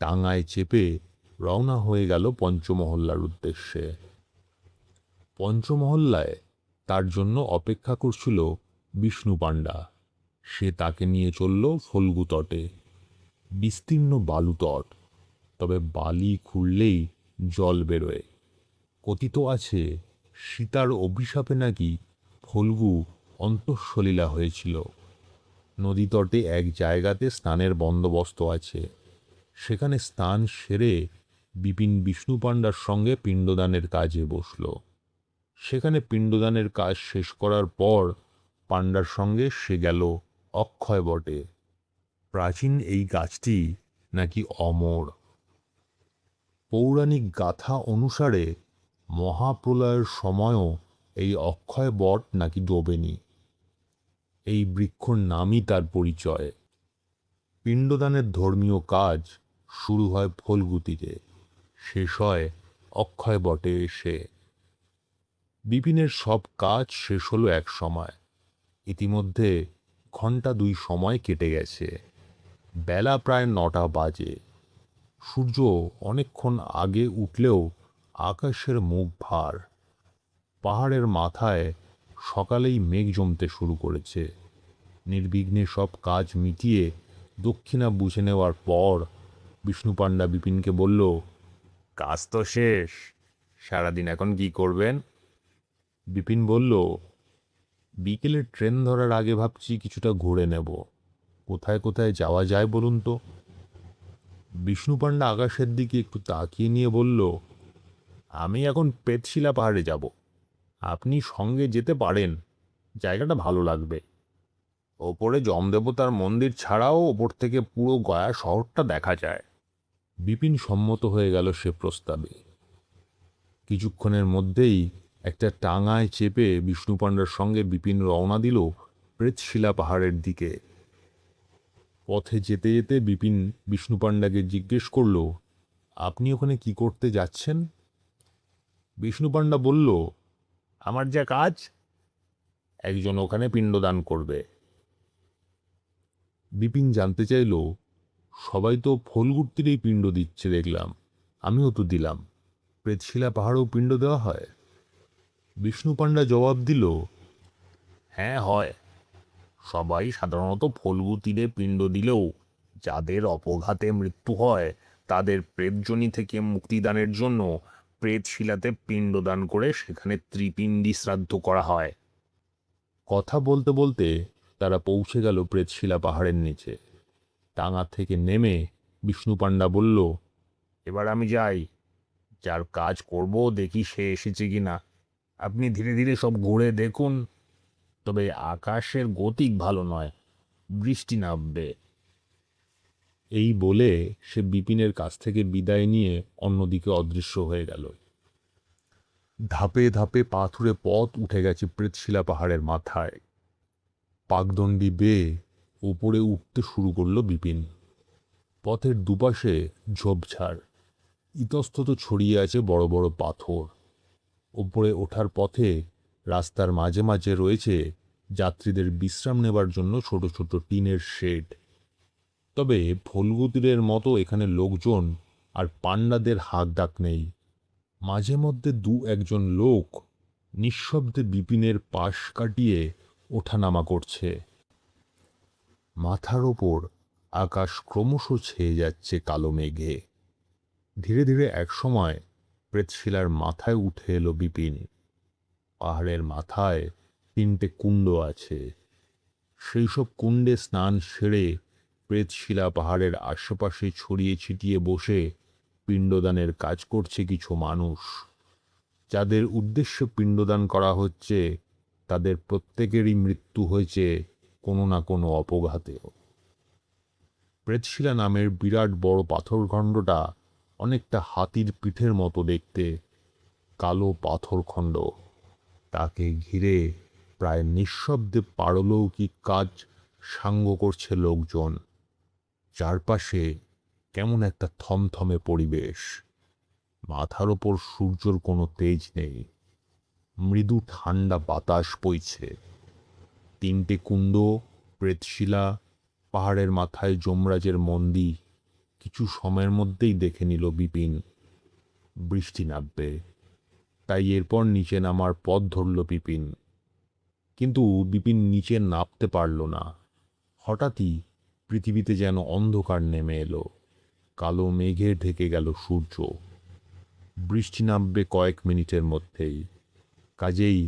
টাঙায় চেপে রওনা হয়ে গেল পঞ্চমহল্লার উদ্দেশ্যে। পঞ্চমহল্লায় তার জন্য অপেক্ষা করছিল বিষ্ণু পাণ্ডা। সে তাকে নিয়ে চলল ফল্গু তটে। বিস্তীর্ণ বালুতট, তবে বালি খুঁড়লেই জল বেরোয়। কথিত আছে সীতার অভিশাপে নাকি ফল্গু অন্তঃসলীলা হয়েছিল। নদীতটে এক জায়গাতে স্নানের বন্দোবস্ত আছে। সেখানে স্নান সেরে বিপিন বিষ্ণু পাণ্ডার সঙ্গে পিণ্ডদানের কাজে বসল। সেখানে পিণ্ডদানের কাজ শেষ করার পর পাণ্ডার সঙ্গে সে গেল অক্ষয় বটে। প্রাচীন এই গাছটি নাকি অমর। পৌরাণিক গাথা অনুসারে মহাপ্রলয়ের সময়ও এই অক্ষয় বট নাকি ডোবেনি। এই বৃক্ষর নামই তার পরিচয়। পিণ্ডদানের ধর্মীয় কাজ শুরু হয় ফল্গু তীরে, শেষ হয় অক্ষয় বটে এসে। বিপিনের সব কাজ শেষ হলো এক সময়। ইতিমধ্যে ঘন্টা 2 সময় কেটে গেছে। বেলা প্রায় 9টা বাজে। সূর্য অনেকক্ষণ আগে উঠলেও আকাশের মুখ ভার। পাহাড়ের মাথায় সকালেই মেঘ জমতে শুরু করেছে। নির্বিঘ্নে সব কাজ মিটিয়ে দক্ষিণা বুঝে নেওয়ার পর বিষ্ণু পাণ্ডা বিপিনকে বলল, কাজ তো শেষ, সারাদিন এখন কি করবেন? বিপিন বলল, বিকেলের ট্রেন ধরার আগে ভাবছি কিছুটা ঘুরে নেব। কোথায় কোথায় যাওয়া যায় বলুন তো? বিষ্ণু পাণ্ডা আকাশের দিকে একটু তাকিয়ে নিয়ে বলল, আমি এখন পেতশিলা পাহাড়ে যাব। আপনি সঙ্গে যেতে পারেন, জায়গাটা ভালো লাগবে। ওপরে যমদেবতার মন্দির ছাড়াও ওপর থেকে পুরো গয়া শহরটা দেখা যায়। বিপিন সম্মত হয়ে গেল সে প্রস্তাবে। কিছুক্ষণের মধ্যেই একটা টাঙায় চেপে বিষ্ণু পাণ্ডার সঙ্গে বিপিন রওনা দিল প্রেতশিলা পাহাড়ের দিকে। পথে যেতে যেতে বিপিন বিষ্ণু পাণ্ডাকে জিজ্ঞেস করল, আপনি ওখানে কি করতে যাচ্ছেন? বিষ্ণু পাণ্ডা বলল, আমার যা কাজ, একজন ওখানে পিণ্ডদান করবে। বিপিন জানতে চাইল, সবাই তো ফল্গুর তীরেই পিণ্ড দিচ্ছে দেখলাম, আমিও তো দিলাম। প্রেতশিলা পাহাড়েও পিণ্ড দেওয়া হয়? বিষ্ণু পাণ্ডা জবাব দিল, হ্যাঁ হয়। সবাই সাধারণত ফল্গু তীরে পিণ্ড দিলেও যাদের অপঘাতে মৃত্যু হয় তাদের প্রেতজনি থেকে মুক্তিদানের জন্য প্রেতশিলাতে পিণ্ডদান করে সেখানে ত্রিপিণ্ডি শ্রাদ্ধ করা হয়। কথা বলতে বলতে তারা পৌঁছে গেল প্রেতশিলা পাহাড়ের নিচে। টাঙা থেকে নেমে বিষ্ণু পাণ্ডা বলল, এবার আমি যাই। যার কাজ করব দেখি সে এসেছে কিনা। আপনি ধীরে ধীরে সব ঘুরে দেখুন, তবে আকাশের গতিক ভালো নয়, বৃষ্টি নামবে। এই বলে সে বিপিনের কাছ থেকে বিদায় নিয়ে অন্যদিকে অদৃশ্য হয়ে গেল। ধাপে ধাপে পাথুরে পথ উঠে গেছে প্রেতশিলা পাহাড়ের মাথায়। পাকদণ্ডি বেয়ে উপরে উঠতে শুরু করল বিপিন। পথের দুপাশে ঝোপঝাড়, ইতস্তত ছড়িয়ে আছে বড় বড় পাথর। ওপরে ওঠার পথে রাস্তার মাঝে মাঝে রয়েছে যাত্রীদের বিশ্রাম নেবার জন্য ছোট ছোট টিনের শেড। তবে ফল্গু তীরের মতো এখানে লোকজন আর পাণ্ডাদের হাঁক ডাক নেই। মাঝে মধ্যে 2-1জন লোক নিঃশব্দে বিপিনের পাশ কাটিয়ে ওঠানামা করছে। মাথার ওপর আকাশ ক্রমশ ছেয়ে যাচ্ছে কালো মেঘে। ধীরে ধীরে একসময় প্রেতশিলার মাথায় উঠে এলো বিপিন। পাহাড়ের মাথায় 3টে কুণ্ড আছে। সেই সব কুণ্ডে স্নান সেরে প্রেতশিলা পাহাড়ের আশেপাশে ছড়িয়ে ছিটিয়ে বসে পিণ্ডদানের কাজ করছে কিছু মানুষ। যাদের উদ্দেশ্যে পিণ্ডদান করা হচ্ছে তাদের প্রত্যেকেরই মৃত্যু হয়েছে কোনো না কোনো অপঘাতে। প্রেতশিলা নামের বিরাট বড় পাথরখণ্ডটা অনেকটা হাতির পিঠের মতো দেখতে। কালো পাথরখণ্ড, তাকে ঘিরে প্রায় নিঃশব্দে পারলৌকিক কাজ সাঙ্গ করছে লোকজন। চারপাশে কেমন একটা থমথমে পরিবেশ। মাথার ওপর সূর্যর কোনো তেজ নেই। মৃদু ঠান্ডা বাতাস বইছে। 3টে কুণ্ড, প্রেতশিলা পাহাড়ের মাথায় যমরাজের মন্দির কিছু সময়ের মধ্যেই দেখে নিল বিপিন। বৃষ্টি নামবে, তাই এরপর নিচে নামার পথ ধরল বিপিন। কিন্তু বিপিন নিচে নামতে পারল না। হঠাৎই পৃথিবীতে যেন অন্ধকার নেমে এলো, কালো মেঘে ঢেকে গেল সূর্য। বৃষ্টি নামবে কয়েক মিনিটের মধ্যেই, কাজেই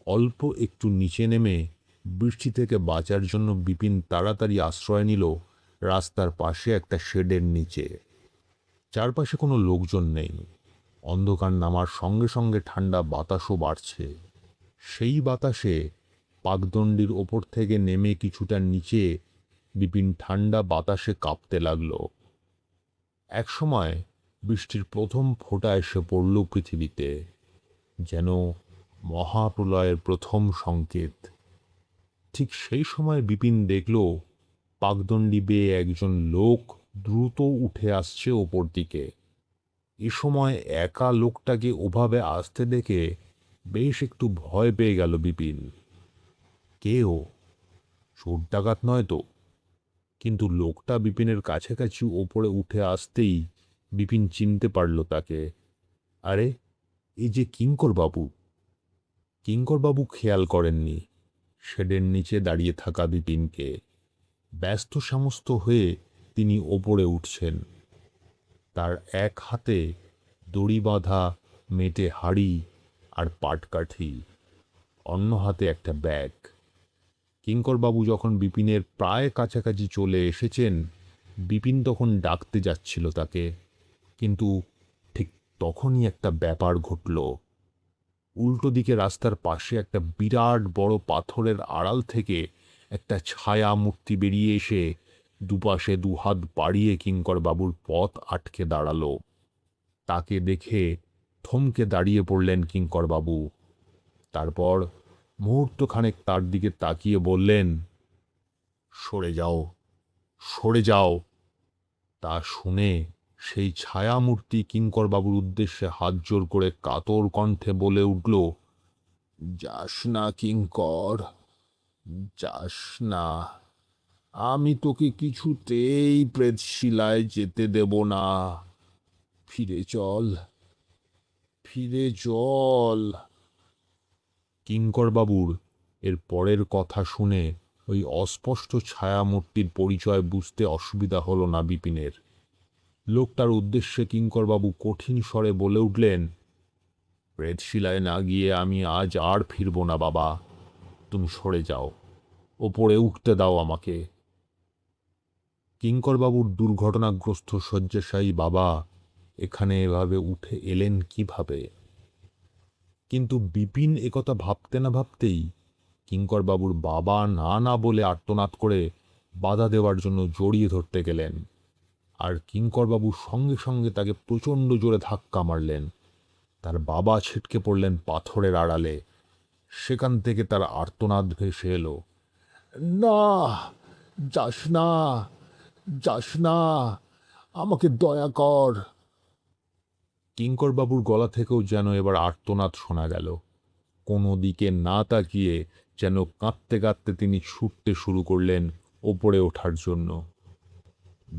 অল্প একটু নিচে নেমে বৃষ্টি থেকে বাঁচার জন্য বিপিন তাড়াতাড়ি আশ্রয় নিল রাস্তার পাশে একটা শেডের নিচে। চারপাশে কোনো লোকজন নেই। অন্ধকার নামার সঙ্গে সঙ্গে ঠান্ডা বাতাসও বাড়ছে। সেই বাতাসে পাকদণ্ডির ওপর থেকে নেমে কিছুটা নিচে বিপিন ঠান্ডা বাতাসে কাঁপতে লাগল। একসময় বৃষ্টির প্রথম ফোঁটা এসে পড়ল পৃথিবীতে, যেন মহাপ্রলয়ের প্রথম সংকেত। ঠিক সেই সময় বিপিন দেখল পাকদণ্ডি বেয়ে একজন লোক দ্রুত উঠে আসছে ওপর দিকে। এ সময় একা লোকটাকে ওভাবে আসতে দেখে বেশ একটু ভয় পেয়ে গেল বিপিন। কে ও? চোর ডাকাত নয় তো? কিন্তু লোকটা বিপিনের কাছাকাছি ওপরে উঠে আসতেই বিপিন চিনতে পারল তাকে। আরে, এই যে কিঙ্কর বাবু! কিঙ্কর বাবু খেয়াল করেননি শেডের নিচে দাঁড়িয়ে থাকা বিপিনকে। ব্যস্ত সমস্ত হয়ে তিনি ওপরে উঠছেন। তার এক হাতে দড়ি বাঁধা মেটে হাড়ি আর পাটকাঠি, অন্য হাতে একটা ব্যাগ। কিঙ্করবাবু যখন বিপিনের প্রায় কাছাকাছি চলে এসেছেন, বিপিন তখন ডাকতে যাচ্ছিল তাকে, কিন্তু ঠিক তখনই একটা ব্যাপার ঘটল। উল্টো দিকে রাস্তার পাশে একটা বিরাট বড় পাথরের আড়াল থেকে একটা ছায়া মূর্তি বেরিয়ে এসে দুপাশে দুহাত বাড়িয়ে কিঙ্করবাবুর পথ আটকে দাঁড়ালো। তাকে দেখে থমকে দাঁড়িয়ে পড়লেন কিঙ্করবাবু। তারপর মুহূর্তখানেক তার দিকে তাকিয়ে বললেন, সরে যাও, সরে যাও। তা শুনে সেই ছায়ামূর্তি কিঙ্করবাবুর উদ্দেশ্যে হাত জোর করে কাতর কণ্ঠে বলে উঠল, যাস না কিঙ্কর, যাস না। আমি তোকে কিছুতেই প্রেতশিলায় যেতে দেব না। ফিরে চল, ফিরে চল। কিঙ্করবাবুর এর পরের কথা শুনে ওই অস্পষ্ট ছায়ামূর্তির পরিচয় বুঝতে অসুবিধা হলো না বিপিনের। লোকটার উদ্দেশ্যে কিঙ্করবাবু কঠিন স্বরে বলে উঠলেন, প্রেতশিলায় না গিয়ে আমি আজ আর ফিরব না বাবা। তুমি সরে যাও, ওপরে উঠতে দাও আমাকে। কিঙ্করবাবুর দুর্ঘটনাগ্রস্ত শয্যাশায়ী বাবা এখানে এভাবে উঠে এলেন কিভাবে? কিন্তু বিপিন একথা ভাবতে না ভাবতেই কিঙ্করবাবুর বাবা না না বলে আর্তনাদ করে বাধা দেওয়ার জন্য জড়িয়ে ধরতে গেলেন, আর কিঙ্করবাবু সঙ্গে সঙ্গে তাকে প্রচণ্ড জোরে ধাক্কা মারলেন। তার বাবা ছিটকে পড়লেন পাথরের আড়ালে। সেখান থেকে তার আর্তনাদ ভেসে এলো, না, যাস না, যাস না, আমাকে দয়া কর। কিঙ্করবাবুর গলা থেকেও যেন এবার আর্তনাদ শোনা গেল। কোনো দিকে না তাকিয়ে যেন কাঁদতে কাঁদতে তিনি ছুটতে শুরু করলেন ওপরে ওঠার জন্য।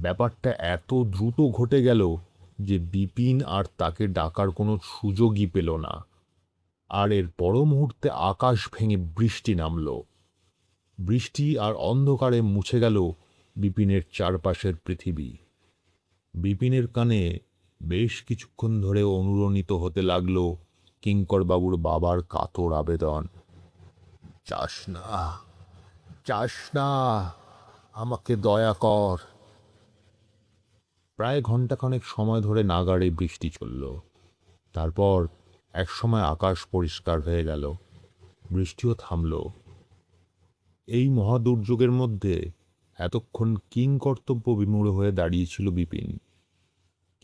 ব্যাপারটা এত দ্রুত ঘটে গেল যে বিপিন আর তাকে ডাকার কোনো সুযোগই পেল না। আর এর পর মুহূর্তে আকাশ ভেঙে বৃষ্টি নামল। বৃষ্টি আর অন্ধকারে মুছে গেল বিপিনের চারপাশের পৃথিবী। বিপিনের কানে বেশ কিছুক্ষণ ধরে অনুরণিত হতে লাগল কিঙ্করবাবুর বাবার কাতর আবেদন, যাস না, যাস না, আমাকে দয়া কর। প্রায় ঘণ্টাখানেক সময় ধরে নাগাড়ে বৃষ্টি চলল। তারপর একসময় আকাশ পরিষ্কার হয়ে গেল, বৃষ্টিও থামল। এই মহাদুর্যোগের মধ্যে এতক্ষণ কিংকর্তব্য বিমূঢ় হয়ে দাঁড়িয়েছিল বিপিন।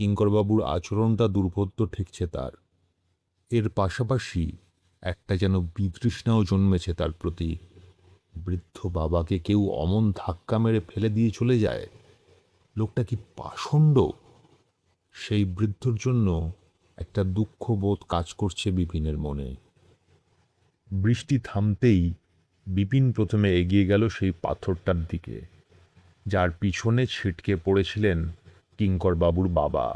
কিঙ্করবাবুর আচরণটা দুর্বোধ্য ঠেকছে তার। এর পাশাপাশি একটা যেন বিতৃষ্ণাও জন্মেছে তার প্রতি। বৃদ্ধ বাবাকে কেউ অমন ধাক্কা মেরে ফেলে দিয়ে চলে যায়, লোকটা কি পাষণ্ড? সেই বৃদ্ধর জন্য একটা দুঃখবোধ কাজ করছে বিপিনের মনে। বৃষ্টি থামতেই বিপিন প্রথমে এগিয়ে গেল সেই পাথরটার দিকে। যার পিছনে ছিটকে পড়েছিলেন কিঙ্করবাবুর বাবা।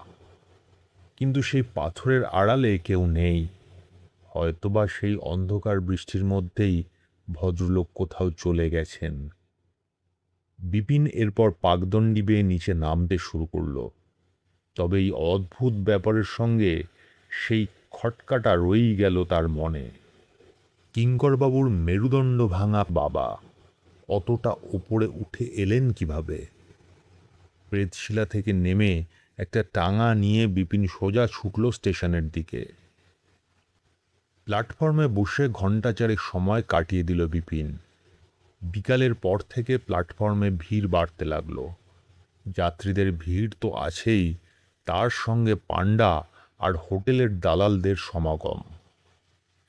কিন্তু সেই পাথরের আড়ালে কেউ নেই। হয়তোবা সেই অন্ধকার বৃষ্টির মধ্যেই ভদ্রলোক কোথাও চলে গেছেন। বিপিন এরপর পাকদণ্ডি বেয়ে নিচে নামতে শুরু করল। তবে এই অদ্ভুত ব্যাপারের সঙ্গে সেই খটকাটা রয়েই গেল তার মনে। কিঙ্করবাবুর মেরুদণ্ড ভাঙা বাবা অতটা ওপরে উঠে এলেন কিভাবে? প্রেতশিলা থেকে নেমে একটা টাঙা নিয়ে বিপিন সোজা ছুটল স্টেশনের দিকে। প্ল্যাটফর্মে বসে ঘণ্টা চারেক সময় কাটিয়ে দিল বিপিন। বিকালের পর থেকে প্ল্যাটফর্মে ভিড় বাড়তে লাগলো। যাত্রীদের ভিড় তো আছেই, তার সঙ্গে পাণ্ডা আর হোটেলের দালালদের সমাগম।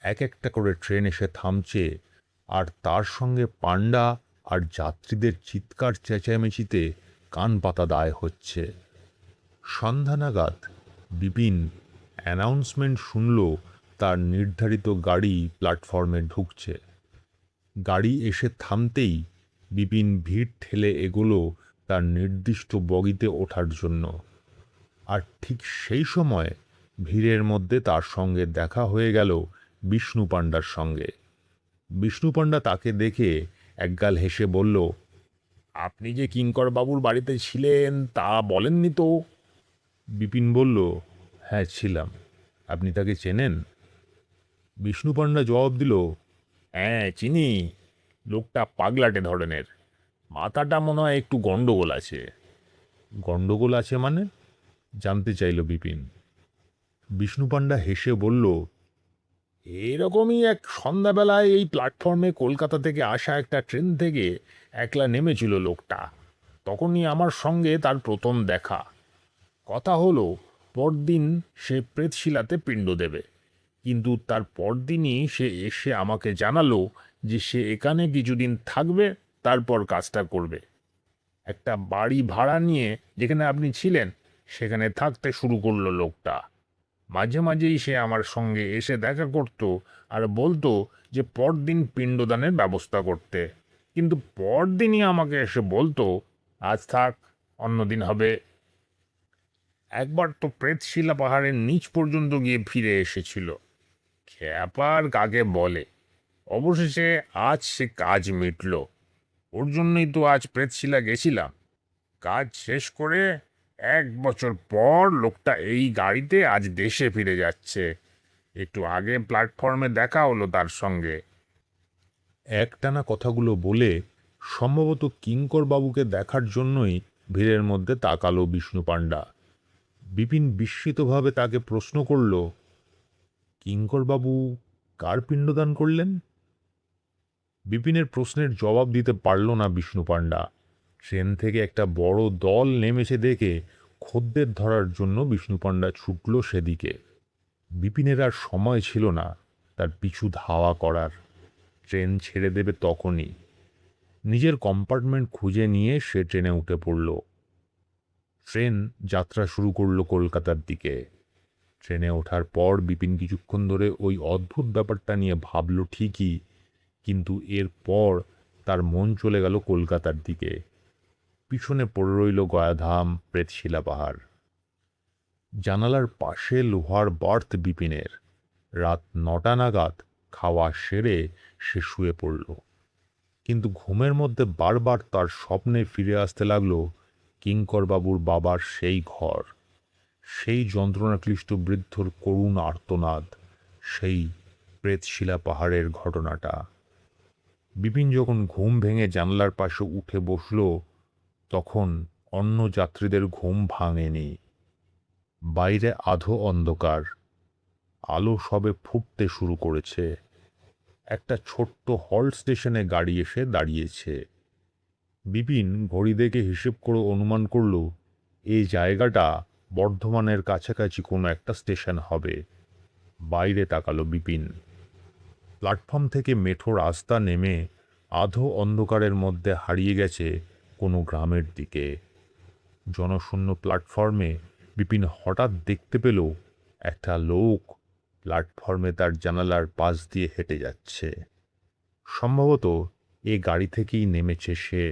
এক একটা করে ট্রেন এসে থামছে, আর তার সঙ্গে পাণ্ডা আর যাত্রীদের চিৎকার চেঁচামেচিতে কান পাতা দায় হচ্ছে। সন্ধ্যা নাগাদ বিপিন অ্যানাউন্সমেন্ট শুনল তার নির্ধারিত গাড়ি প্ল্যাটফর্মে ঢুকছে। গাড়ি এসে থামতেই বিপিন ভিড় ঠেলে এগোলো তার নির্দিষ্ট বগিতে ওঠার জন্য। আর ঠিক সেই সময় ভিড়ের মধ্যে তার সঙ্গে দেখা হয়ে গেল বিষ্ণু পাণ্ডার সঙ্গে। বিষ্ণু পাণ্ডা তাকে দেখে একগাল হেসে বলল, আপনি যে কিঙ্করবাবুর বাড়িতে ছিলেন তা বলেননি তো? বিপিন বলল, হ্যাঁ ছিলাম। আপনি তাকে চেনেন? বিষ্ণু পাণ্ডা জবাব দিল, হ্যাঁ চিনি। লোকটা পাগলাটে ধরনের, মাথাটা মনে হয় একটু গন্ডগোল আছে। গন্ডগোল আছে মানে? জানতে চাইল বিপিন। বিষ্ণু পাণ্ডা হেসে বলল, এরকমই এক সন্ধ্যাবেলায় এই প্ল্যাটফর্মে কলকাতা থেকে আসা একটা ট্রেন থেকে একলা নেমেছিল লোকটা। তখনই আমার সঙ্গে তার প্রথম দেখা। কথা হলো পরদিন সে প্রেতশিলাতে পিণ্ড দেবে, কিন্তু তার পরদিনই সে এসে আমাকে জানালো যে সে এখানে কিছুদিন থাকবে, তারপর কাজটা করবে। একটা বাড়ি ভাড়া নিয়ে যেখানে আপনি ছিলেন সেখানে থাকতে শুরু করলো লোকটা। মাঝে মাঝেই সে আমার সঙ্গে এসে দেখা করত আর বলতো যে পরদিন পিণ্ডদানের ব্যবস্থা করতে, কিন্তু পরদিনই আমাকে এসে বলতো, আজ থাক, অন্যদিন হবে। একবার তো প্রেতশিলা পাহাড়ের নিচ পর্যন্ত গিয়ে ফিরে এসেছিল। খ্যাপার কাকে বলে! অবশেষে আজ সে কাজ মিটল। ওর জন্যই তো আজ প্রেতশিলা গেছিলাম। কাজ শেষ করে 1 বছর পর লোকটা এই গাড়িতে আজ দেশে ফিরে যাচ্ছে। একটু আগে প্ল্যাটফর্মে দেখা হলো তার সঙ্গে। একটানা কথাগুলো বলে সম্ভবত কিঙ্করবাবুকে দেখার জন্যই ভিড়ের মধ্যে তাকালো বিষ্ণু পাণ্ডা। বিপিন বিস্মিতভাবে তাকে প্রশ্ন করল, কিঙ্করবাবু কার পিণ্ডদান করলেন? বিপিনের প্রশ্নের জবাব দিতে পারল না বিষ্ণু পাণ্ডা। ট্রেন থেকে একটা বড় দল নেমেছে দেখে খদ্দের ধরার জন্য বিষ্ণু পাণ্ডা ছুটল সেদিকে। বিপিনের আর সময় ছিল না তার পিছু ধাওয়া করার। ট্রেন ছেড়ে দেবে তখনই। নিজের কম্পার্টমেন্ট খুঁজে নিয়ে সে ট্রেনে উঠে পড়ল। ট্রেন যাত্রা শুরু করলো কলকাতার দিকে। ট্রেনে ওঠার পর বিপিন কিছুক্ষণ ধরে ওই অদ্ভুত ব্যাপারটা নিয়ে ভাবল ঠিকই, কিন্তু এরপর তার মন চলে গেল কলকাতার দিকে। পিছনে পড়ে রইল গয়াধাম, প্রেতশিলা পাহাড়। জানালার পাশে লোহার বার্থ বিপিনের। রাত 9টা নাগাদ খাওয়া সেরে সে শুয়ে পড়ল। কিন্তু ঘুমের মধ্যে বারবার তার স্বপ্নে ফিরে আসতে লাগল কিঙ্করবাবুর বাবার সেই ঘর, সেই যন্ত্রণাক্লিষ্ট বৃদ্ধর করুণ আর্তনাদ, সেই প্রেতশিলা পাহাড়ের ঘটনাটা। বিপিন যখন ঘুম ভেঙে জানলার পাশে উঠে বসল, তখন অন্য যাত্রীদের ঘুম ভাঙেনি। বাইরে আধো অন্ধকার, আলো সবে ফুটতে শুরু করেছে। একটা ছোট্ট হল্ট স্টেশনে গাড়ি এসে দাঁড়িয়েছে। বিপিন ঘড়ি দেখে হিসেব করে অনুমান করল এই জায়গাটা বর্ধমানের কাছাকাছি কোনো একটা স্টেশন হবে। বাইরে তাকালো বিপিন। প্ল্যাটফর্ম থেকে মেঠো রাস্তা নেমে আধো অন্ধকারের মধ্যে হারিয়ে গেছে কোনো গ্রামের দিকে। জনশূন্য প্ল্যাটফর্মে বিপিন হঠাৎ দেখতে পেল একটা লোক প্ল্যাটফর্মে তার জানালার পাশ দিয়ে হেঁটে যাচ্ছে। সম্ভবত এ গাড়ি থেকেই নেমেছে সে।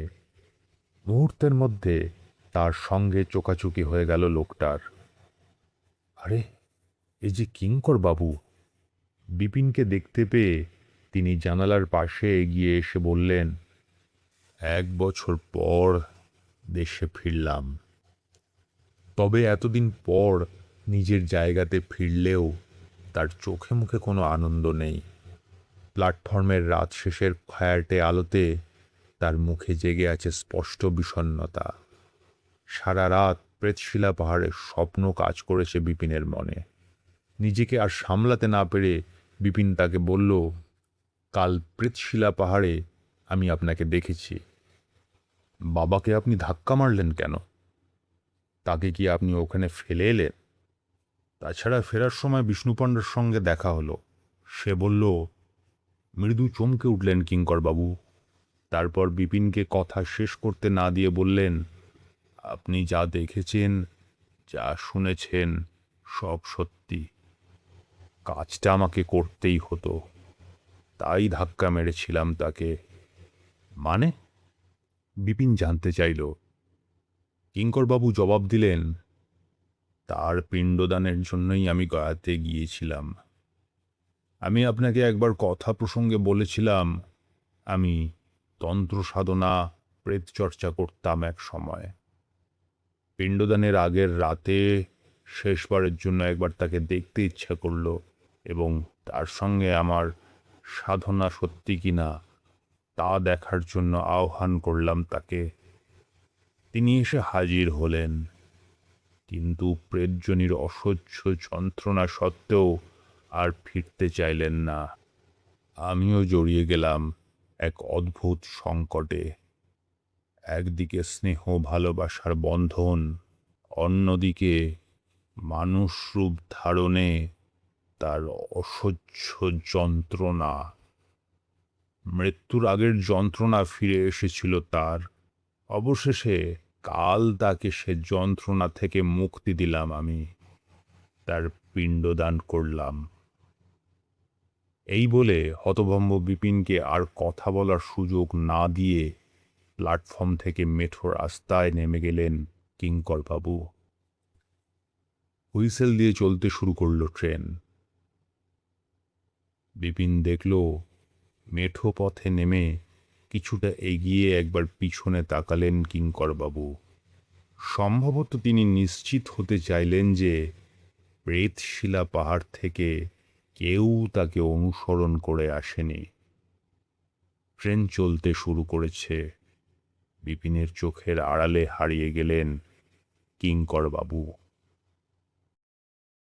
মুহূর্তের মধ্যে তার সঙ্গে চোকাচুকি হয়ে গেল লোকটার। আরে, এই যে কিঙ্কর বাবু! বিপিনকে দেখতে পেয়ে তিনি জানালার পাশে এগিয়ে এসে বললেন, 1 বছর পর দেশে ফিরলাম। তবে এতদিন পর নিজের জায়গাতে ফিরলেও তার চোখে মুখে কোনো আনন্দ নেই। প্ল্যাটফর্মের রাত শেষের খয়াটে আলোতে তার মুখে জেগে আছে স্পষ্ট বিষণ্ণতা। সারা রাত প্রেতশিলা পাহাড়ের স্বপ্ন কাজ করেছে বিপিনের মনে। নিজেকে আর সামলাতে না পেরে বিপিন তাকে বলল, কাল প্রেতশিলা পাহাড়ে আমি আপনাকে দেখেছি। বাবাকে আপনি ধাক্কা মারলেন কেন? তাকে কি আপনি ওখানে ফেলে এলেন? তাছাড়া ফেরার সময় বিষ্ণুপণ্ডার সঙ্গে দেখা হলো। সে বলল। মৃদু চমকে উঠলেন কিঙ্করবাবু। তারপর বিপিনকে কথা শেষ করতে না দিয়ে বললেন, আপনি যা দেখেছেন, যা শুনেছেন, সব সত্যি। কাজটা আমাকে করতেই হতো, তাই ধাক্কা মেরেছিলাম তাকে। মানে? বিপিন জানতে চাইল। কিঙ্করবাবু জবাব দিলেন, তার পিণ্ডদানের জন্যই আমি গয়াতে গিয়েছিলাম। আমি আপনাকে একবার কথা প্রসঙ্গে বলেছিলাম, আমি তন্ত্র সাধনা, প্রেত চর্চা করতাম এক সময়। পিণ্ডদানের আগের রাতে শেষবারের জন্য একবার তাকে দেখতে ইচ্ছা করল এবং তার সঙ্গে আমার সাধনা সত্যি কিনা তা দেখার জন্য আহ্বান করলাম তাকে। তিনি এসে হাজির হলেন, কিন্তু প্রেতজনির অসহ্য যন্ত্রণা সত্ত্বেও আর ফিরতে চাইলেন না। আমিও জড়িয়ে গেলাম এক অদ্ভুত সংকটে। একদিকে স্নেহ ভালোবাসার বন্ধন, অন্যদিকে মানুষ রূপ ধারণে তার অসহ্য যন্ত্রণা। মৃত্যুর আগের যন্ত্রণা ফিরে এসেছিল তার। অবশেষে কাল তাকে সে যন্ত্রণা থেকে মুক্তি দিলাম আমি, তার পিণ্ডদান করলাম। এই বলে হতভম্ব বিপিনকে আর কথা বলার সুযোগ না দিয়ে প্ল্যাটফর্ম থেকে মেঠো রাস্তায় নেমে গেলেন কিঙ্করবাবু। হুইসেল দিয়ে চলতে শুরু করল ট্রেন। বিপিন দেখল, মেঠো পথে নেমে কিছুটা এগিয়ে একবার পিছনে তাকালেন কিঙ্করবাবু। সম্ভবত তিনি নিশ্চিত হতে চাইলেন যে প্রেতশিলা পাহাড় থেকে কেউ তাকে অনুসরণ করে আসেনি। ট্রেন চলতে শুরু করেছে। বিপিনের চোখের আড়ালে হারিয়ে গেলেন কিঙ্করবাবু।